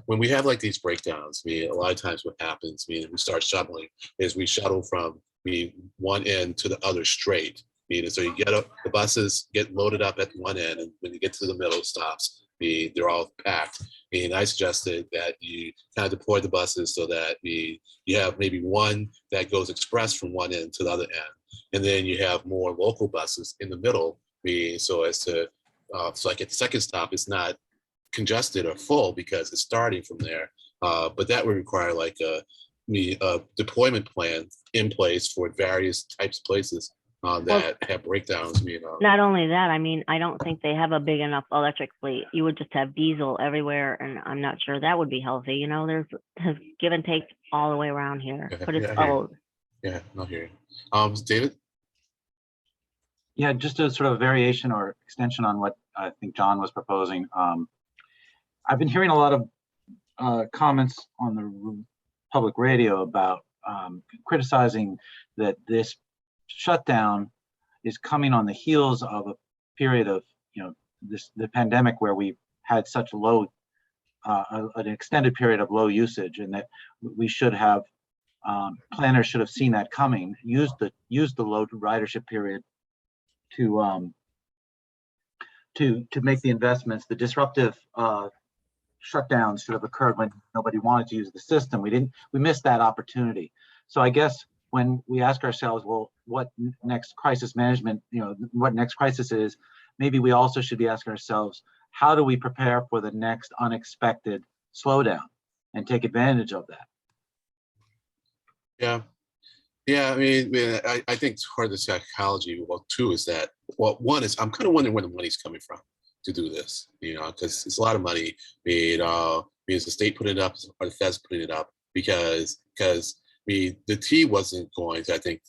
when we have like these breakdowns, I mean, a lot of times what happens, I mean, we start shuttling, is we shuttle from one end to the other straight. And so you get up, the buses get loaded up at one end, and when you get to the middle, it stops. They're all packed. And I suggested that you kind of deploy the buses so that you have maybe one that goes express from one end to the other end, and then you have more local buses in the middle. So as to so like at the second stop, it's not congested or full because it's starting from there. But that would require like a deployment plan in place for various types of places that have breakdowns. Not only that, I mean, I don't think they have a big enough electric fleet. You would just have diesel everywhere, and I'm not sure that would be healthy. You know, there's give and take all the way around here, but it's old. Yeah, not here. David? Yeah, just a sort of variation or extension on what I think John was proposing. I've been hearing a lot of comments on the public radio about criticizing that this shutdown is coming on the heels of a period of, the pandemic where we had such low, an extended period of low usage, and that we should have, planners should have seen that coming, used the low ridership period to make the investments. The disruptive shutdowns should have occurred when nobody wanted to use the system. We missed that opportunity. So I guess when we ask ourselves, well, what next crisis management, what next crisis is, maybe we also should be asking ourselves, how do we prepare for the next unexpected slowdown and take advantage of that? Yeah. Yeah, I think part of the psychology, well, too, is that, well, one is I'm kind of wondering where the money's coming from to do this, because it's a lot of money. Is the state putting it up or the feds putting it up? Because the T wasn't going to, I think,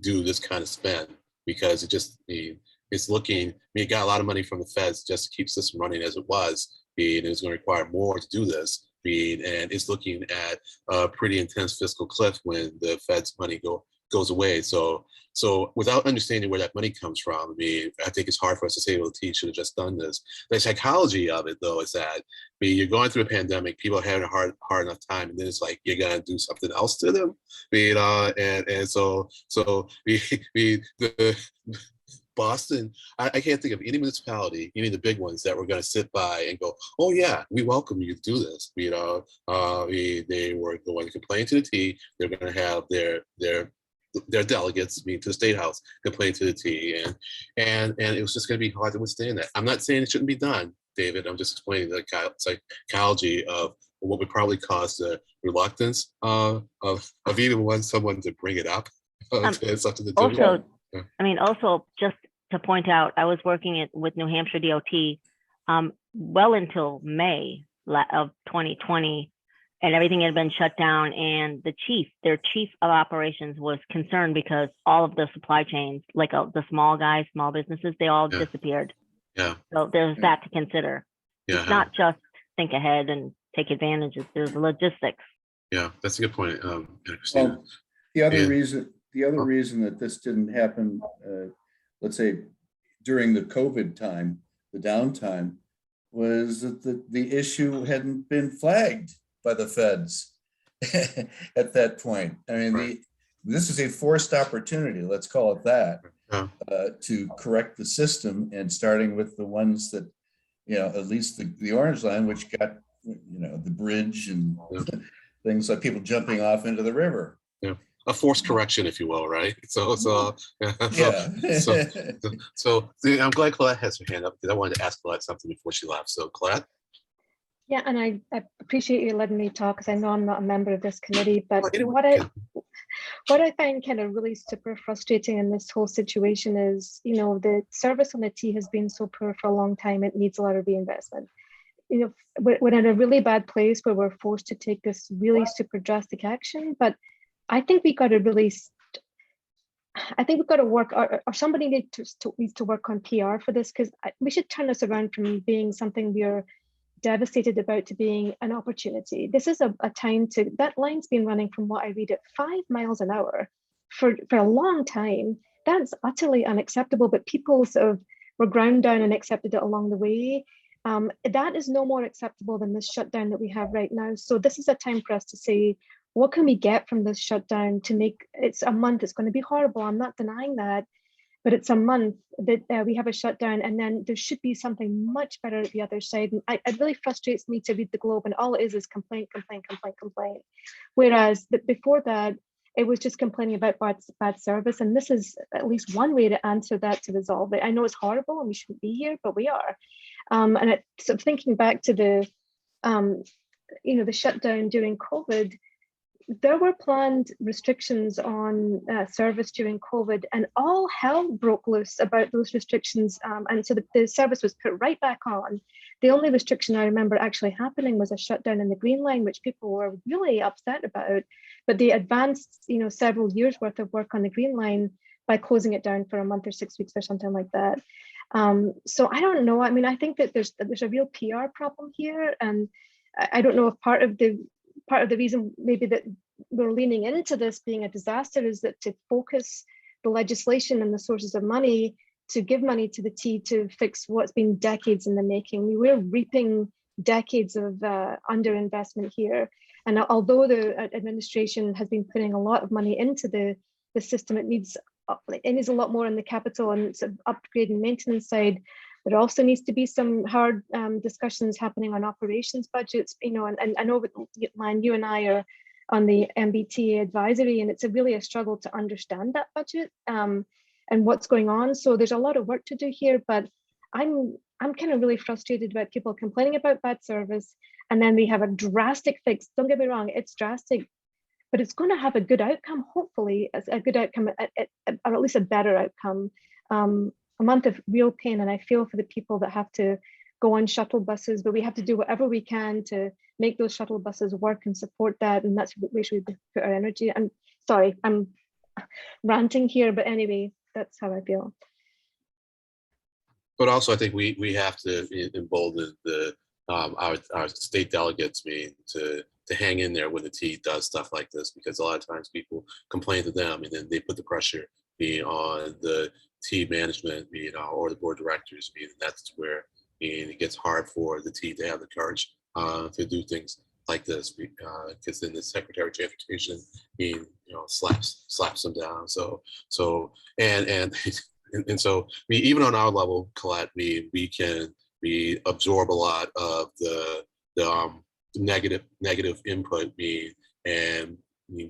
do this kind of spend, because it just, it's looking, it got a lot of money from the feds just to keep the system running as it was, and it's going to require more to do this. And it's looking at a pretty intense fiscal cliff when the Fed's money goes away. So without understanding where that money comes from, I think it's hard for us to say, well, the T should have just done this. The psychology of it, though, is that you're going through a pandemic, people are having a hard enough time, and then it's like you're gonna do something else to them. Boston, I can't think of any municipality, any of the big ones, that were going to sit by and go, oh yeah, we welcome you to do this. They were going to complain to the T. They're going to have their delegates to the State House complain to the T, and it was just going to be hard to withstand that. I'm not saying it shouldn't be done, David. I'm just explaining the psychology of what would probably cause the reluctance of even wanting someone to bring it up. It's up to the also, also just to point out, I was working with New Hampshire DOT well until May of 2020, and everything had been shut down. And their chief of operations was concerned because all of the supply chains, like the small businesses, they all disappeared. Yeah. So there's that to consider. Yeah. It's not just think ahead and take advantage. There's logistics. Yeah, that's a good point. Well, the other reason that this didn't happen, let's say during the COVID time, the downtime, was that the issue hadn't been flagged by the feds at that point. This is a forced opportunity, let's call it that, to correct the system, and starting with the ones that, at least the Orange Line, which got, the bridge and things like people jumping off into the river. Yeah. A forced correction, if you will, right? So I'm glad Colette has her hand up, because I wanted to ask Colette something before she left. So Colette? Yeah, and I appreciate you letting me talk, because I know I'm not a member of this committee, but what I find kind of really super frustrating in this whole situation is, the service on the T has been so poor for a long time, it needs a lot of reinvestment. We're in a really bad place where we're forced to take this really super drastic action, but I think we got to really, we've got to work, or somebody needs to work on PR for this, because we should turn this around from being something we're devastated about to being an opportunity. This is a time to, that line's been running, from what I read, at 5 miles an hour for a long time. That's utterly unacceptable, but people sort of were ground down and accepted it along the way. That is no more acceptable than this shutdown that we have right now. So this is a time for us to say, what can we get from this shutdown to make, it's a month, it's going to be horrible, I'm not denying that, but it's a month that we have a shutdown, and then there should be something much better at the other side. And it really frustrates me to read the Globe, and all it is complaint. Whereas before that, it was just complaining about bad service. And this is at least one way to answer that, to resolve it. I know it's horrible and we shouldn't be here, but we are. And sort of thinking back to the shutdown during COVID, there were planned restrictions on service during COVID, and all hell broke loose about those restrictions. And so the service was put right back on. The only restriction I remember actually happening was a shutdown in the Green Line, which people were really upset about. But they advanced, several years worth of work on the Green Line by closing it down for a month or 6 weeks or something like that. So I don't know. I think that there's a real PR problem here, and I don't know if part of the reason maybe that we're leaning into this being a disaster is that to focus the legislation and the sources of money to give money to the T to fix what's been decades in the making. We're reaping decades of underinvestment here. And although the administration has been putting a lot of money into the system, it needs a lot more on the capital and sort of upgrade and maintenance side. There also needs to be some hard discussions happening on operations budgets, you know, and I know, Lan, you and I are on the MBTA advisory, and it's really a struggle to understand that budget and what's going on. So there's a lot of work to do here, but I'm kind of really frustrated about people complaining about bad service, and then we have a drastic fix. Don't get me wrong, it's drastic, but it's going to have a good outcome, hopefully, a good outcome, or at least a better outcome. A month of real pain, and I feel for the people that have to go on shuttle buses, but we have to do whatever we can to make those shuttle buses work and support that, and that's where we should put our energy. I'm sorry, I'm ranting here, but anyway, that's how I feel. But also, I think we have to embolden our state delegates to hang in there when the T does stuff like this, because a lot of times people complain to them, and then they put the pressure on the T management, or the board of directors. That's where it gets hard for the T to have the courage to do things like this, because then the Secretary of Transportation, slaps them down. So and so even on our level, Colette, we absorb a lot of the negative input, and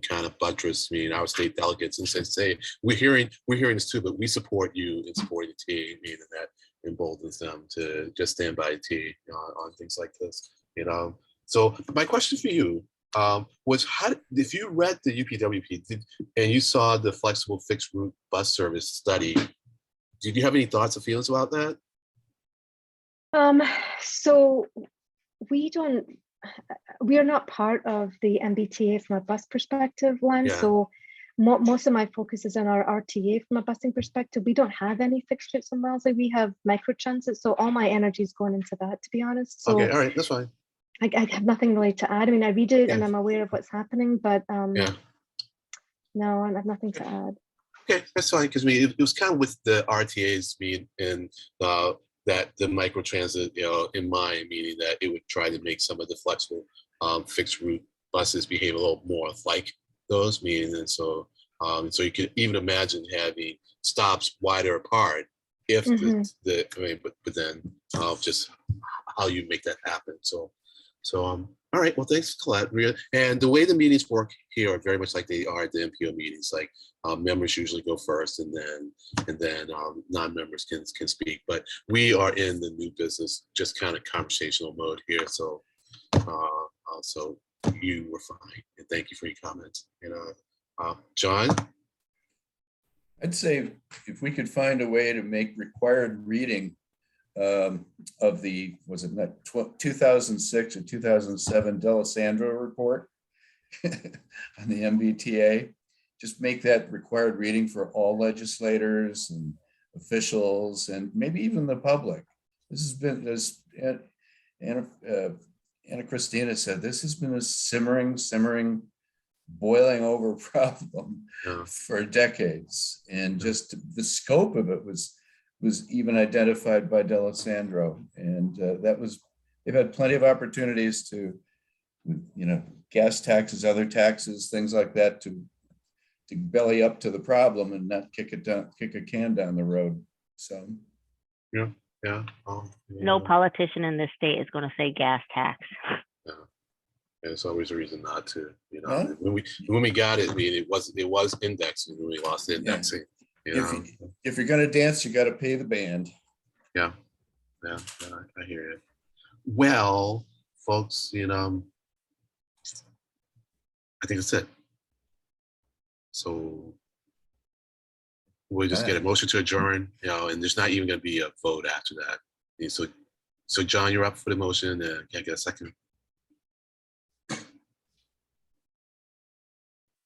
kind of buttress our state delegates and say we're hearing this too, but we support you in supporting the T, and that emboldens them to just stand by the T on things like this. So my question for you was, if you read the UPWP and you saw the flexible fixed route bus service study, did you have any thoughts or feelings about that? So we are not part of the MBTA from a bus perspective, Lan. Yeah. So most of my focus is on our RTA from a busing perspective. We don't have any fixed routes in Wellesley. We have microtransit, so all my energy is going into that, to be honest. So okay, all right, that's fine. I have nothing really to add. I mean, I read it and I'm aware of what's happening, but no, I have nothing to add. Okay, that's fine, because it was kind of with the RTAs and that the microtransit, in mind, meaning that it would try to make some of the flexible fixed route buses behave a little more like those, meaning, so you could even imagine having stops wider apart if but then just how you make that happen. So all right, well, thanks, Colette. And the way the meetings work here are very much like they are at the MPO meetings. Like members usually go first, and then non-members can speak. But we are in the new business, just kind of conversational mode here. So you were fine, and thank you for your comments. John? I'd say if we could find a way to make required reading of the, was it not 2006 or 2007 D'Alessandro report on the MBTA, just make that required reading for all legislators and officials and maybe even the public. This has been, as Anna Christina said, this has been a simmering, boiling over problem for decades. And just the scope of it was even identified by D'Alessandro. And they've had plenty of opportunities to, gas taxes, other taxes, things like that, to belly up to the problem and not kick a can down the road. So yeah. No politician in this state is going to say gas tax. And it's always a reason not to. When we got it, it was indexing. When we lost the indexing. If you're going to dance, you got to pay the band. Yeah, I hear it. Well, folks, I think that's it. So we'll just get a motion to adjourn, and there's not even going to be a vote after that. And so John, you're up for the motion, and can I get a second?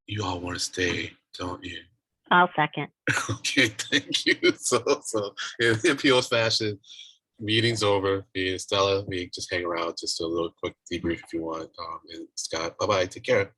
You all want to stay, don't you? I'll second. Okay, thank you. So in MPO's fashion, meeting's over. Me and Stella, we just hang around, just a little quick debrief if you want. And Scott, bye-bye, take care.